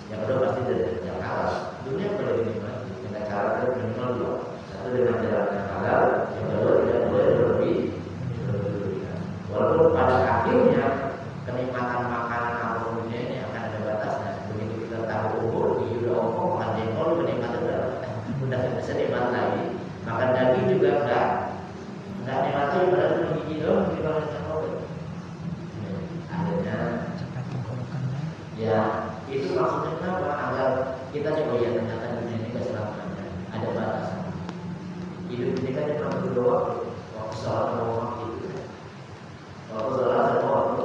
Yang kedua pasti yang halal. Dunia boleh dinikmati dengan cara minimal dua. Satu dengan jalan yang halal, yang kedua tidak boleh berlebihan. Walaupun pada akhirnya kenikmatan makanan apapun dunia ini akan ada batasnya. Begitu kita tahu umur, udah omong, makan jengkol, kenikmatan udah bisa nikmat lagi. Makan daging juga enggak nikmat lagi, padahal cuma gigi doang di bawah jengkol. kita coba lihat ternyata dunia ini gak selamanya, ada batasan. Hidup ini kan cuma berdua waktu sholat mau waktu itu, waktu sholat sama waktu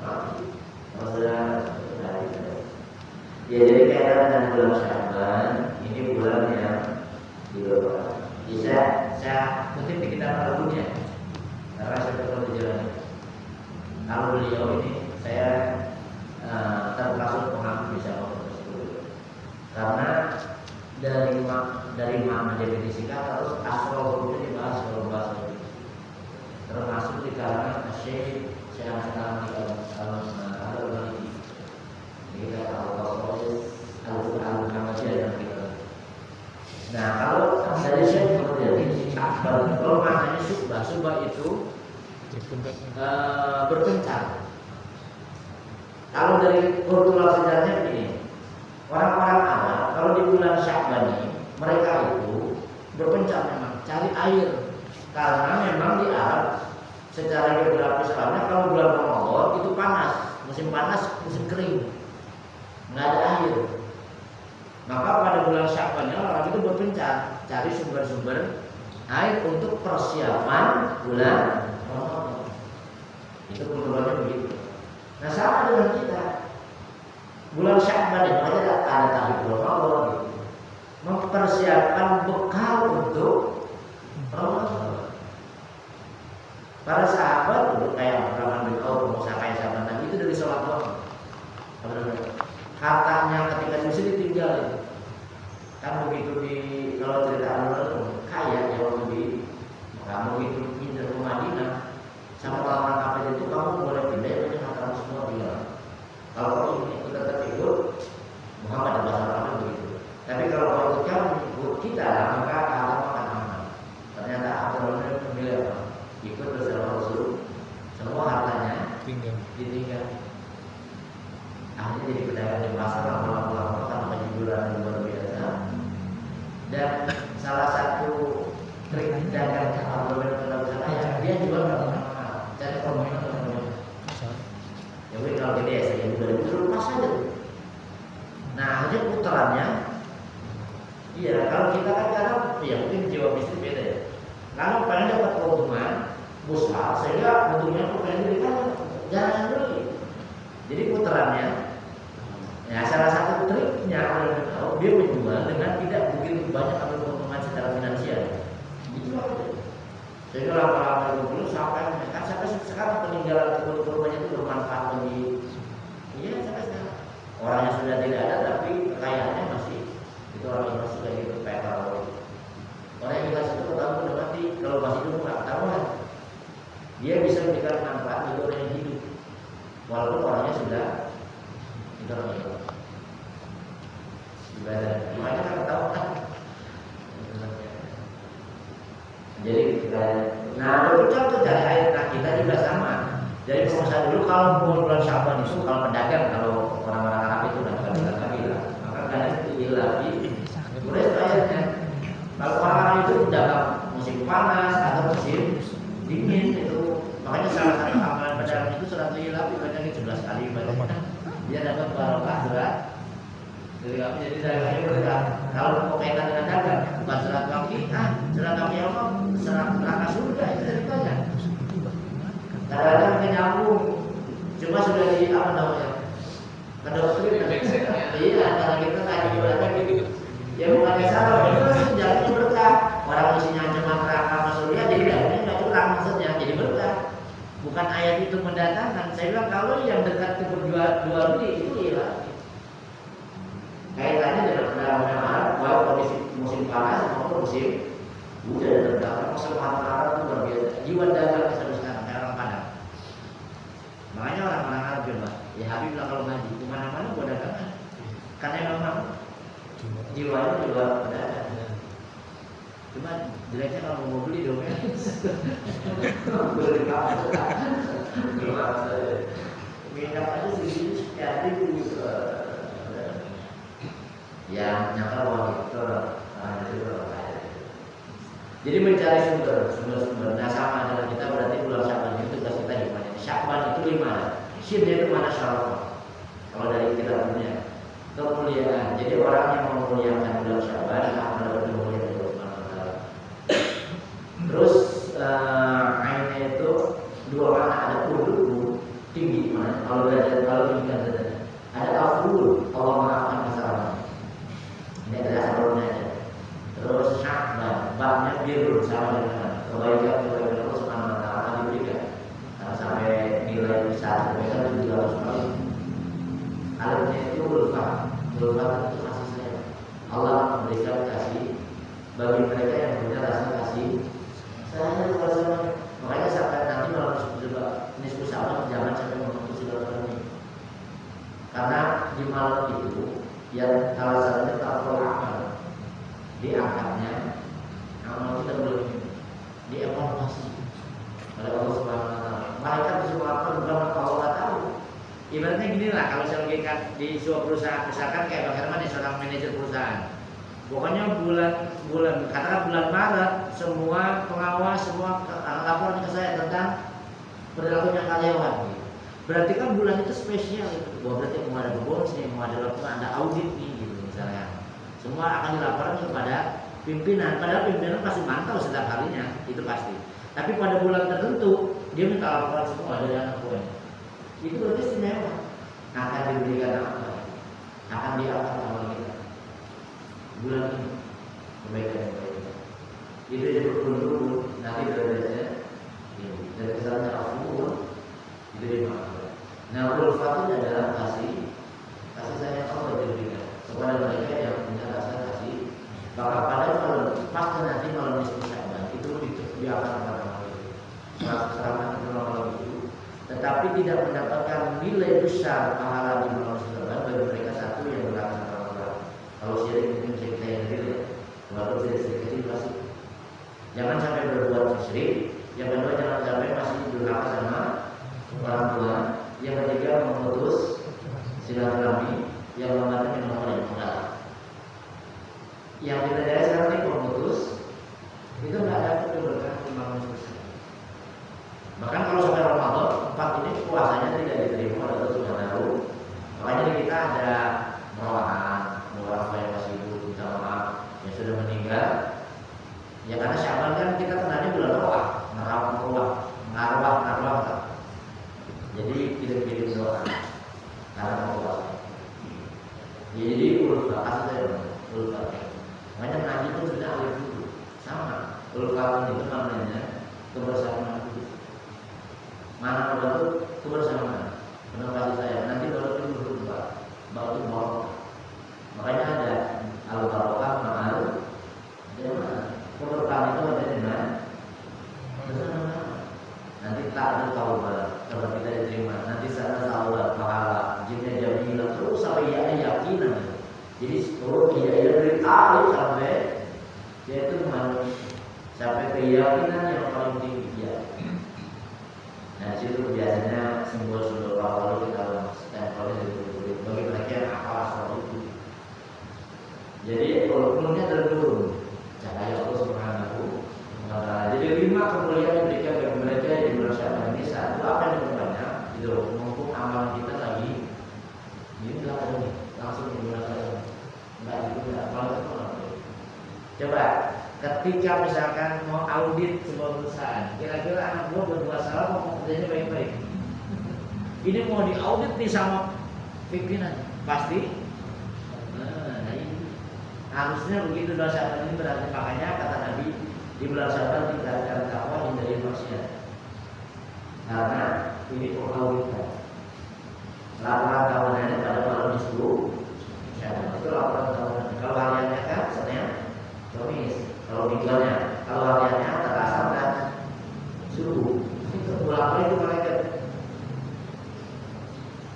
mati, maksudnya ya jadi kaitan dengan bulan Sya'ban ini bulan yang bisa saya mungkin di kita lagunya karena saya perlu dijalani. Kalau beliau ini saya termasuk pengaku bisa ngomong tersebut karena dari makna definisi kata terus asal itu dibahas kalau bahasa itu termasuk di kalangan Syekh sekarang kalau lagi kita tahu Al-Muhammadiyah dan kita. Nah kalau dari Syekh definisi Sya'ban kalau maknanya subah itu berpencar. Kalau dari kultural sejarahnya begini, orang-orang Arab kalau di bulan Sya'ban ini mereka itu berpencar memang cari air karena memang di Arab secara geografis karena kalau bulan Ramadan itu panas, musim kering, nggak ada air. Maka pada bulan Sya'ban orang itu berpencar cari sumber-sumber air untuk persiapan bulan Ramadan. Itu kulturalnya begitu. Nah sama dengan kita, bulan Sya'ban itu ada tahun Ramadan gitu. Mempersiapkan bekal untuk Ramadan. Para sahabat dulu kayak Rahman bin Auf, Musa kayak sahabat Nabi itu dari sholat doang. Hartanya ketika di sini ditinggal itu. Kan begitu di kalau cerita Al-Quran kaya ya waktu di kamu itu pindah ke Madinah sama orang-orang kafir itu kamu boleh pindah ya hartamu semua bilang. Kalau kau ini tetap ikut Muhammad dan bahasa Arab begitu. Tapi kalau kau ikut kita maka akan aman. Ternyata Abdurrahman memilih apa? Ikut bersama Rasul, semua hartanya ditinggal. Akhirnya jadi pedagang di pasar lama-lama karena kejujuran yang luar biasa. Dan salah satu trik dagang Abdurrahman dalam sana ya dia jual nggak mahal, cari promosi namanya. Ya wih kalau gede ya saya juga dulu pas aja. Nah akhirnya putarannya, iya kalau kita kan kadang ya mungkin jiwa bisnis beda ya. Kalau pengen dapat keuntungan besar sehingga untungnya pengen diberikan jangan beli. Jadi putarannya, ya salah satu triknya orang tahu dia menjual dengan tidak begitu banyak ambil keuntungan secara finansial. Itu aja. Sehingga lama-lama itu dulu sampai sekarang peninggalan kurban itu bermanfaat bagi, iya sampai sekarang. Orangnya sudah tidak ada tapi kekayaannya masih itu orang yang masih kayak gitu kayak kalau orang yang ikhlas itu kalau udah mati kalau masih hidup nggak ketahuan. Dia bisa memberikan manfaat bagi orang yang hidup walaupun orangnya sudah itu orang yang ibadah. Makanya kan ketahuan. Jadi nah berbicara tuh dari air nah kita juga sama. Jadi pengusaha dulu kalau bulan Sya'ban itu kalau pedagang kalau orang-orang Arab itu dan bukan kami lah maka kadang itu ilahi boleh airnya. Kalau orang-orang itu pedagang musim panas atau musim dingin itu makanya salah satu amalan pedagang itu surat ilahi bacanya 11 kali baca. Dia dapat barokah surat. Jadi dari berkah. Kalau mau kaitan dengan dagang, bukan surat kaki, surat kaki Allah, surat neraka surga itu ceritanya. Kadang-kadang menyambung, cuma sudah di apa namanya? Kedoktrin. Iya, karena kita tadi berkah gitu. Ya bukannya salah, itu jalannya berkah. Orang isinya cuma neraka sama surga, jadi dagangnya nggak curang maksudnya, jadi berkah. Bukan ayat itu mendatangkan. Saya bilang kalau yang dekat ke dua itu hilang. Kaitannya dengan pendalaman Arab, baik kondisi musim panas maupun musim hujan dan dalam kesempatan Arab itu luar biasa. Jiwa dagang sampai sekarang kayak orang Padang. Makanya orang-orang Arab coba, ya Habib bilang kalau ngaji kemana-mana buat dagangan, karena memang jiwanya juga pedagang. Cuma jeleknya kalau mau beli dong ya. Beli apa? Minyak aja segini sekian ribu gitu. Yang nyangka uang itu jadi mencari sumber. Nah sama dengan kita berarti bulan Sya'ban itu tugas kita gimana? Sya'ban itu 5. Shin itu mana syaraf? Kalau dari kita punya kemuliaan. Jadi orang yang memuliakan bulan Syaban akan mendapat kemuliaan dari Allah Subhanahu wa taala. Terus ayatnya itu dua makna, ada ulu tinggi mana kalau derajat, kalau tinggi derajat. Ada aful, Allah maafkan kesalahan. Ini adalah sebelumnya aja. Terus syakban, babnya birrun sama dengan kebaikan Allah Subhanahu wa taala diberikan. Karena sampai nilai besar kebaikan itu 700 kali. Alatnya itu ulfah itu kasih sayang. Allah memberikan kasih bagi mereka yang punya rasa kasih sayang kepada sama. Makanya sampai nanti malam nisfu Sya'ban jangan sampai memutus silaturahmi. Karena di malam itu yang salah satunya tarful amal, diangkatnya amal kita boleh dievaluasi oleh Allah Subhanahu wa taala. Malaikat disuruh bukan Allah tahu. Ibaratnya gini lah, kalau saya lagi di sebuah perusahaan, misalkan kayak Bang Herman seorang manajer perusahaan, pokoknya bulan katakan bulan Maret semua pengawas semua laporan ke saya tentang perilakunya karyawan. Berarti kan bulan itu spesial itu. Wah, berarti mau ada bonus nih, mau ada laporan, ada audit nih gitu misalnya. Semua akan dilaporkan kepada pimpinan, padahal pimpinan pasti mantau setiap harinya, itu pasti. Tapi pada bulan tertentu dia minta laporan semua dari anak buahnya. Itu berarti istimewa. Akan diberikan apa? Akan diangkat amal kita. Bulan ini kebaikan yang baik. Itu jadi berkurun nanti derajatnya dari kesannya afur itu dimaafkan. Nah, ulfah itu adalah kasih sayang Allah diberikan kepada mereka yang punya rasa kasih. Maka pada malam pas nanti malam nisfu Sya'ban itu diakan pada malam itu. Selamat malam itu. Tetapi tidak mendapatkan nilai besar pahala di malam Sya'ban bagi mereka satu yang berlaku sama Allah. Kalau syirik mungkin bisa kita yang real, walaupun tidak sedikit pasti. Jangan sampai berbuat syirik. Yang kedua jangan sampai masih durhaka sama orang tua. Yang ketiga memutus silaturahmi. Yang keempat nomor yang enggak. Yang kita dari sekarang ini memutus itu nggak dapat keberkahan di malam Sya'ban. Bahkan kalau sampai Ramadan 4 ini puasanya tidak diterima atau sudah tahu. Makanya di kita ada merawat orang yang masih hidup, minta maaf yang sudah meninggal. Ya karena Sya'ban kan kita kenalnya bulan roh, ngarwah. Jadi kirim doa karena mau puasa. Ya, jadi ulfah kasih saya ulfah. Makanya ngaji itu sudah alif dulu sama. Ulfah itu namanya kebersamaan. Mana itu kebersamaan. Benar kasih saya. Nanti baru itu berubah, baru itu mau. Makanya ada al-barokah ma'al jamaah. Keberkahan itu ada dengan bersama. Nanti tak ada taubat kalau kita diterima. Nanti sana taubat pahala jinnya jamilah terus sampai yakinan. Jadi dari alif sampai yaitu sampai keyakinan yang paling tinggi ya. Nah, situ biasanya simbol-simbol awal kita stempelnya dari bagi mereka yang hafal asal itu. Jadi walaupun turun cahaya Allah Subhanahu wa taala. Jadi 5 kemuliaan yang diberikan bagi mereka di bulan Sya'ban ini. Satu, apa yang diperbanyak? Itu mumpung amalan kita lagi ini enggak ada nih, langsung di bulan Sya'ban. Enggak juga malah. Coba ketika misalkan mau audit sebuah perusahaan, kira-kira anak buah berbuat salah mau kerjanya baik-baik. Ini mau diaudit nih sama pimpinan, pasti. Nah ini harusnya begitu doa Sya'ban ini berarti. Makanya kata Nabi di bulan Sya'ban tingkatkan takwa, hindari maksiat. Karena ini auditan. Laporan tahunannya pada malam nisfu Sya'ban itu laporan tahunan. Kalau hariannya kan Senin, Kamis. Kalau mingguannya, kalau hariannya terasam dan subuh. Itu bolak-balik itu malaikat.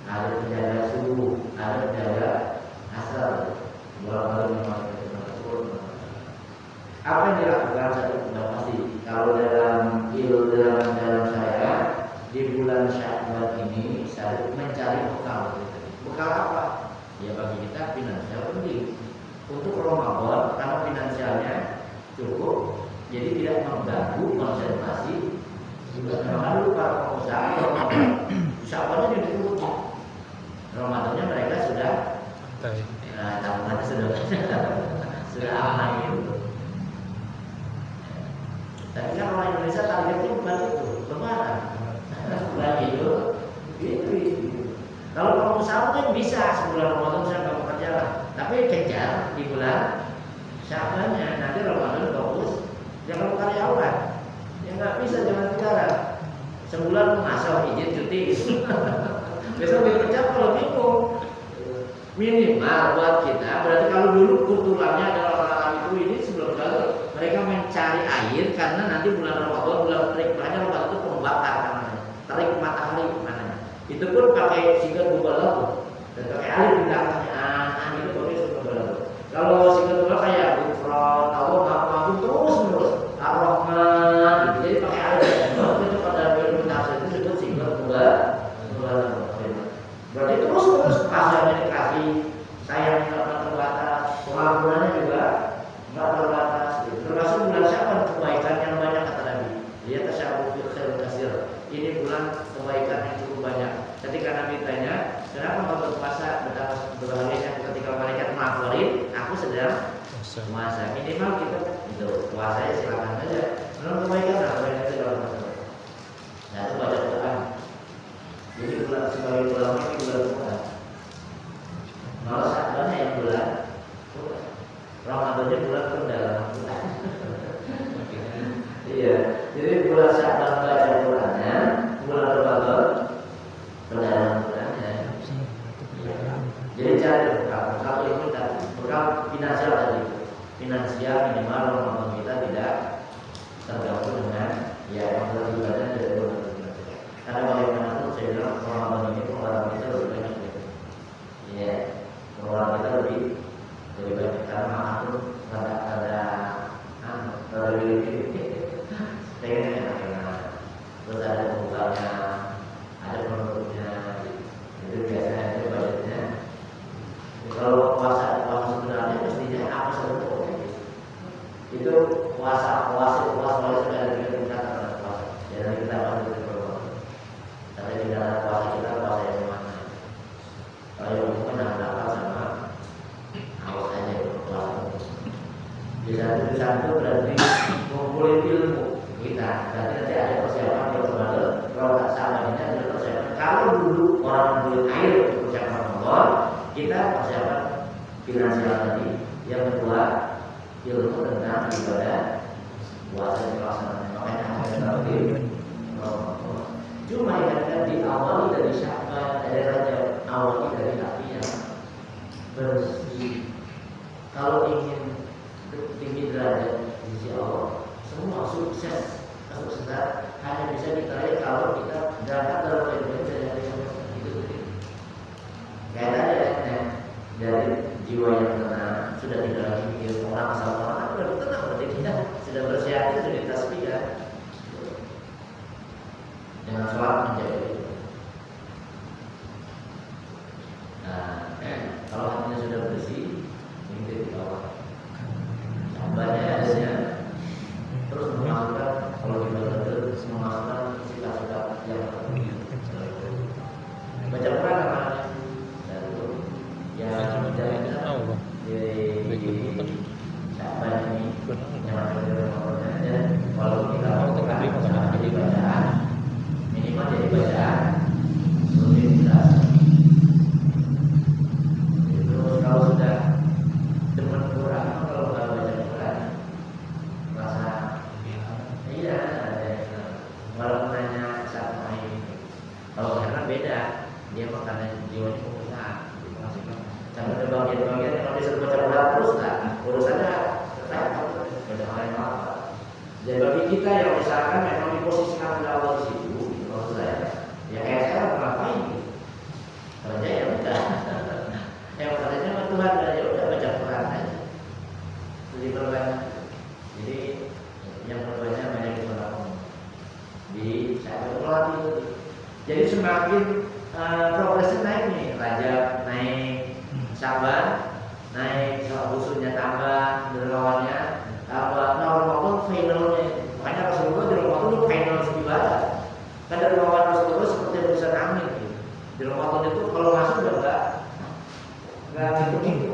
Ada penjaga subuh, ada penjaga asar. Bolak-balik malaikat. Apa yang dilakukan satu sudah pasti. Kalau dalam saya di bulan Sya'ban ini saya mencari bekal. Bekal apa? Ya bagi kita finansial penting. Untuk Ramadan karena finansialnya cukup, jadi tidak mengganggu konsentrasi. Karena dulu para pengusaha Sya'bannya ditutup, Ramadannya mereka sudah Kalau pengusaha kan bisa sebulan Ramadan saya nggak bekerja lah, tapi kejar di bulan Syabannya, nanti Ramadan fokus. Jangan karyawan, ya nggak bisa jangan negara. Sebulan masuk izin cuti, besok dipecat kalau bingung. Minimal buat kita, berarti kalau dulu kulturnya adalah orang itu ini sebelum lalu mereka mencari air karena nanti bulan Ramadan, bulan terik, makanya Ramadan itu pembakar namanya, terik matahari namanya. Itu pun pakai sigar bubalau dan pakai air di belakangnya, itu pakai sigar bubalau. Kalau sigar bubalau kayak Gufron, Allah Maha terus menerus, Ar-Rahman, gitu. Jadi pakai air. Itu pada film tafsir itu disebut sigar bubalau. Berarti terus kasihnya dikasih, sayangnya nggak terbatas, pengampunannya juga nggak terbatas. Termasuk bulan Syaban kebaikan yang banyak kata Nabi. Dia tasyabuh fil khair katsir. Ini bulan kebaikan yang cukup banyak. Ketika Nabi tanya, kenapa mau berpuasa? Betapa berbahagianya ketika malaikat melaporin, aku sedang puasa. Minimal kita itu puasanya silakan aja. Menurut kebaikan apa yang kita lakukan? Nah itu baca Quran. Jadi bulan sebagai bulan ini bulan Quran. Malah Syabannya yang bulan Ramadannya bulan pendalam bulan. Iya, jadi bulan Syaban baca Qurannya, bulan Ramadan pendalam bulannya. Jadi cari kalau itu tadi, bekal finansial tadi, finansial minimal Ramadan kita tidak tergabung dengan ya yang ibadah dari bulan. Karena bagaimanapun saya bilang Ramadan ini pengeluaran kita lebih banyak. Iya, pengeluaran kita lebih banyak karena aku ada pengen enak-enak, terus ada pembukanya, ada penutupnya, itu biasanya itu budgetnya. Kalau puasa sebenarnya mestinya apa sebenarnya? Itu puasa sudah ada tiga tingkatan puasa. Jadi kita masuk ke bawah. Tapi di dalam puasa kita puasa yang mana? Kalau yang mungkin dapat sama awas aja puasa. Bisa itu berarti ngumpulin ilmu kita. Berarti nanti ada persiapan di Ramadan. Kalau tak salah ini ada persiapan. Kalau dulu orang ngumpulin air untuk persiapan Ramadan, kita persiapan finansial tadi. Yang kedua ilmu tentang ibadah puasa yang pelaksanaan. Makanya ada tadi Ramadan. Cuma yang diawali dari Syaban, dari Rajab, awali dari hati yang bersih. Kalau ingin tinggi derajat di sisi Allah, semua sukses kesuksesan hanya bisa diraih kalau kita berangkat dalam kehidupan dari itu. Kayak tadi ya, dari jiwa yang tenang sudah tidak lagi mikir orang sama orang, berarti tenang, berarti kita sudah bersiap, sudah ditasbih. Dengan sholat menjaga itu. Nah, kalau hatinya sudah bersih, ini di bawah. Sambalnya adanya, terus memasukkan kalau kita terus memasukkan sifat-sifat yang tertentu. Baca Quran namanya. Dan itu yang dari Syaban ini yang ada kalau kita mau Quran jadi bacaan. Minimal jadi bacaan rutinitas. Terus kalau sudah demen Quran, kalau nggak baca Quran, rasa iya ada walaupun nanya saat main. Kalau karena beda, dia makanan jiwanya pengusaha. Karena ada bagian-bagian yang kalau disuruh baca Quran terus lah, urusannya beda hal yang apa. Jadi bagi kita yang misalkan memang diposisikan oleh Allah di situ, maksud saya, ya kayak saya ngapain? Kerja ya udah, yang kerjanya sama Tuhan ya udah baca Quran aja. Jadi berbanyak, jadi yang berbanyak banyak yang melakukan di saya berlatih itu. Jadi semakin progresnya naik nih, Rajab naik, Syaban naik, khususnya tambah, dermawannya tambah. Nah Ramadan finalnya, makanya Rasulullah di Ramadan itu final ibadah. Kan dari Ramadan Rasulullah seperti tulisan angin gitu. Di Ramadan itu kalau masuk udah nggak gitu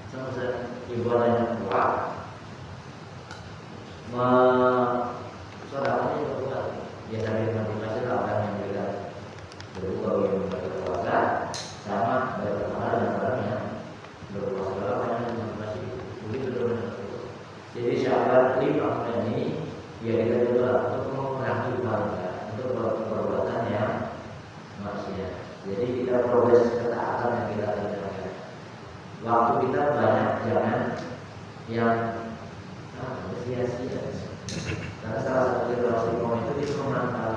sama ibadahnya kuat, sodakonya juga kuat. Ya dari motivasi lah orang yang beda berubah yang progres ketaatan yang kita kerjakan. Waktu kita banyak, jangan yang sia-sia. Karena salah satu generasi itu dia memantau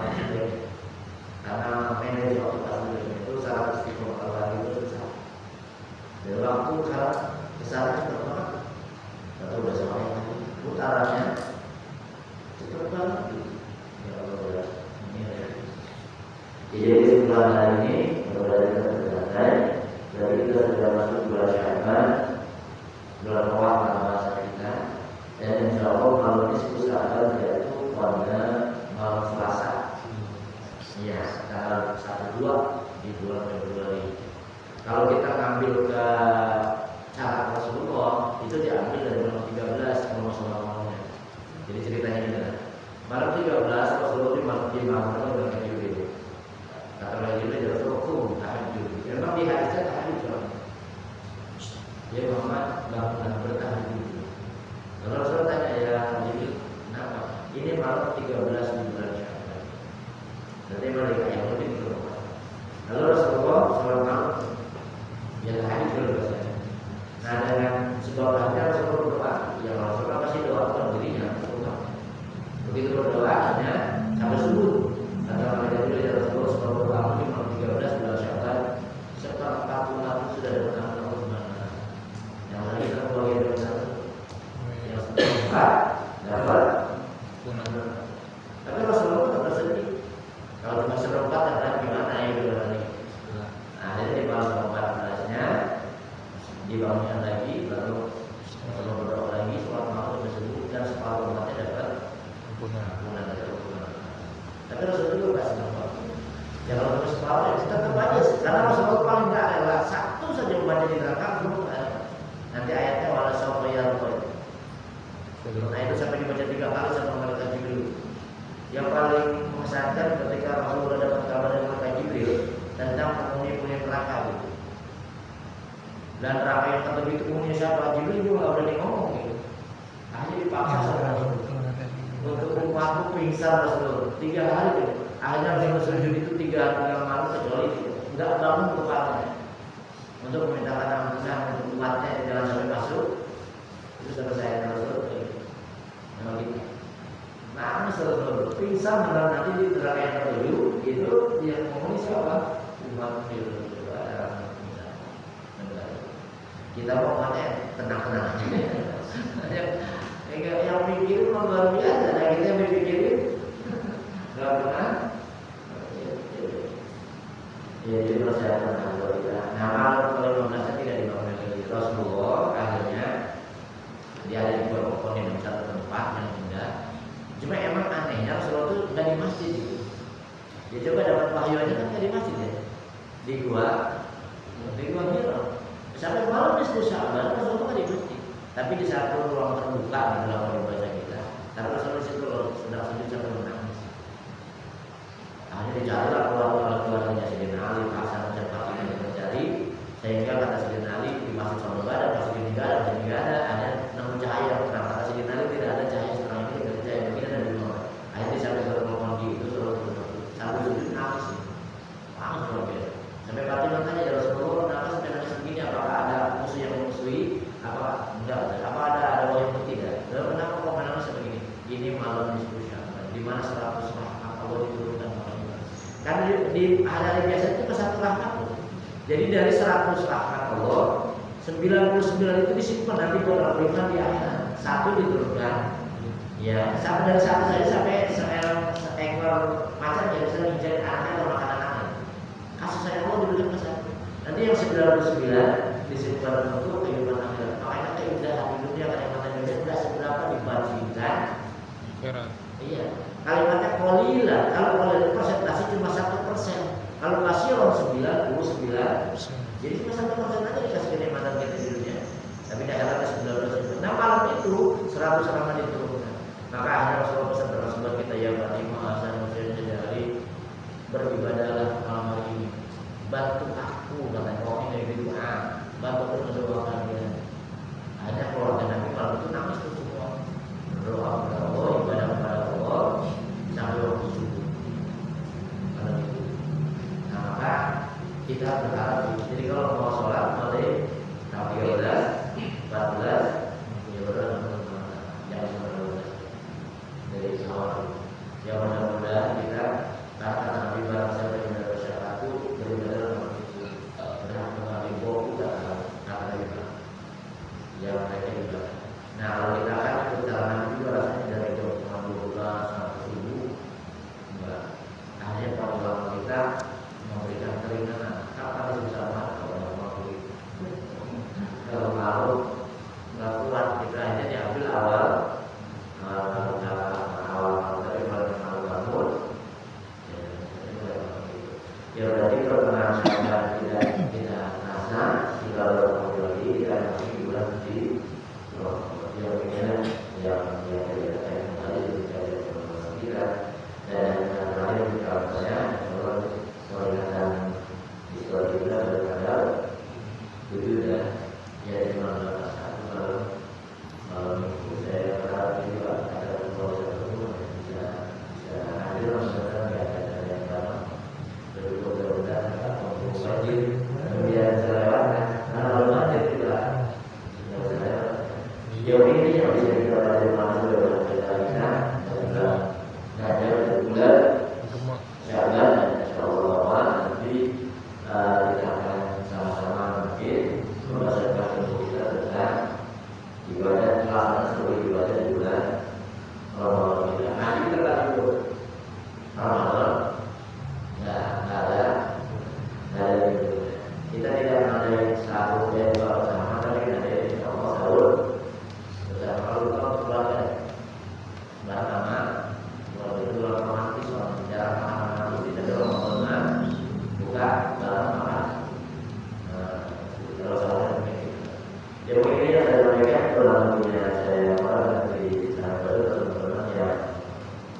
karena manage waktu pas itu 100 lagi itu susah. Dan waktu kalau kesana cepat banget, atau udah sore lagi, putarannya cepat banget. Ya Allah, jadi bulan hari ini berada kita selesai. Jadi kita sudah masuk bulan Syaban, bulan Ramadan bahasa kita. Dan insya Allah malam ini usahakan yaitu pada malam Selasa. Ya, tanggal 1-2 di bulan Februari. Kalau kita ngambil ke cara Rasulullah itu diambil dari malam 13 kalau malamnya. Jadi ceritanya gini. Malam 13 Rasulullah di malam dengan Jibril. Kata Jibril Rasulullah tahajud. Memang di hadisnya tahajud. Ya Muhammad bangun bertahajud. Kalau Rasulullah tanya ya Jibril, kenapa? Ini malam 13 di bulan Syaban. Berarti mereka yang lebih berdoa. Lalu Rasulullah sholat malam, ya tahajud berdoa. Nah dengan sebabnya Rasulullah berdoa, ya Rasulullah pasti doa untuk dirinya. Begitu berdoanya sampai subuh. Kata mereka dulu ya Rasulullah sholat berdoa mungkin malam 13 bulan Syaban. Setelah 40 tahun sudah datang ke mana? Yang lagi terbagai doa. Yang setempat dapat. Tapi Rasulullah tidak bersedih. Kalau cuma seperempat adalah gimana ya ini? Nah, jadi di malam 14-nya dibangunkan lagi, lalu Rasulullah berdoa lagi, sholat malam tersebut dan separuh umatnya dapat ampunan dari Allah. Tapi Rasulullah juga kasih nampak. Ya kalau terus separuh ya tetap aja, karena Rasulullah paling tidak rela satu saja umatnya di neraka belum ada. Nanti ayatnya wala sawfa yarda. Nah itu sampai dibaca 3 kali sama malaikat Jibril. Yang paling mengesankan ketika Rasulullah dapat kabar dari malaikat Jibril tentang penghuni neraka gitu. Dan neraka yang kata itu penghuni siapa? Jibril juga nggak berani ngomong gitu. Akhirnya dipaksa sama Rasulullah untuk umatku pingsan Rasulullah 3 hari gitu. Akhirnya Rasulullah sujud itu 3 malam kecuali nggak bangun kepalanya untuk memintakan ampunan untuk umatnya jangan sampai masuk. Itu selesai Rasulullah. Memang gitu. Nah, Rasulullah pingsan benar nanti di neraka yang ketujuh itu yang ngomong siapa? Umat kita mau mana tenang-tenang aja. yang pikirin luar biasa, dan kita yang pikirin nggak pernah. Ya jadi persiapan kalau kita. Nah kalau 15 tidak dibangun lagi Rasulullah akhirnya dia ada di beberapa di satu tempat yang indah. Cuma emang anehnya Rasulullah itu nggak di masjid gitu. Dia coba dapat wahyu aja kan nggak di masjid ya, di gua Hira. Sampai malam di Syaban Rasulullah nggak di masjid, tapi di satu ruang terbuka di dalam ibadah kita. Tapi Rasulullah itu sedang sujud sampai menangis. Akhirnya dicarilah keluarganya Sayyidina Ali, Hasan dan Fatimah yang mencari, sehingga kata Sayyidina Ali di masjid Shalom Badan, masjid ini nggak ada nemu cahaya. Nah kata Sayyidina Ali tidak ada cahaya sekarang ini, tidak ada cahaya begini dan begini. Akhirnya sampai berkelompok itu sampai sujud nangis, nangis luar biasa. Sampai Fatimah tanya ya Rasulullah, kenapa sampai nangis begini? Apakah ada musuh yang memusuhi? Apa enggak? Apa ada wahyu yang tidak? Lalu kenapa kok menangis begini? Ini malam nisfu Syaban, di mana 100 rahmat Allah diturunkan malam ini. Karena di hari biasa itu ke 1 rahmat. Jadi dari 100 rahmat Allah, 99 itu disimpan nanti buat orang di akhirat. 1 diturunkan. Ya, sampai dari 1 saja sampai seekor macan yang bisa menjadi anaknya atau makan anaknya. Kasus saya Allah diberikan ke 1. Nanti yang 99 disimpan untuk kehidupan akhirat. Makanya keindahan hidupnya kalimatnya tidak seberapa dibandingkan. Iya. Kalimatnya qolila. Kalau qolila persentase cuma 1%. Kalau kasirun 99. Jadi cuma 1% aja dikasih kenikmatan kita di dunia. Tapi di akhirat 99. Nah malam itu 100 rahmat diturunkan. Maka akhirnya Rasulullah pesan Rasulullah kita ya Fatimah, Hasan, Husain, Ali beribadahlah malam hari ini. Bantu aku katanya orang ini dari doa. Bantu aku mendoakan dia. Akhirnya keluarga Nabi malam itu nangis tuh semua. Berdoa kepada Allah, ibadah kepada Allah sampai waktu subuh. Kalau itu. Nah maka kita berharap. Jadi kalau mau sholat mulai tanggal 13, 14, ya benar jam 12 dari awal. Ya mudah-mudahan kita kata Nabi barang siapa yang berdosa satu benar-benar berhak mengambil buku kata kita. Ya mereka juga. Nah kalau kita kan perjalanan juga rasanya dari jam 12 sampai subuh. Enggak. Hanya kalau kita memberikan keringanan. Kapan itu bisa makan kalau mau begitu? Kalau mau nggak kuat kita hanya diambil awal dari malam bangun. Ya berarti kalau penghasilan tidak rasa jika lagi kita masih bulan suci. Yang ini yang tadi kita dan lain misalnya kelihatan historis kita berkadar itu dan ya di mana malam minggu saya berharap juga ada proses yang bisa hadir maksudnya nggak ada yang sama mudah-mudahan untuk wajib kemudian selewatkan kalau wajib juga sejauh ini yang bisa kita baca masuk dalam kita adalah ngajar bulan Syawal dan Syawal nanti kita akan sama-sama mungkin membacakan untuk kita tentang ibadah pelaksanaan seluruh ibadah di bulan Ramadan kita. Nanti kita lanjut Ramadan nggak ada kita tidak ada sahur dan buka bersama, tapi ada insya Allah sahur bersama. Kalau kita keluarga bersama, kalau itu romantis, jarang makan kita di Ramadan buka dalam makan. Kalau sahur ya mungkin ini ada mereka dalam dunia saya orang dari sana baru teman-teman yang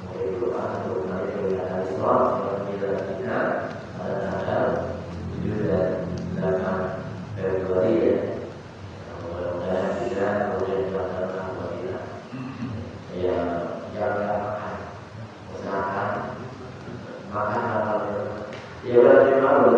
mungkin berdoa untuk nanti kegiatan Islam yang kita ada tanggal 7 dan 8 Februari ya. Mudah-mudahan kita kemudian dilaksanakan kita yang jangan makan usahakan makan apa ya berarti malu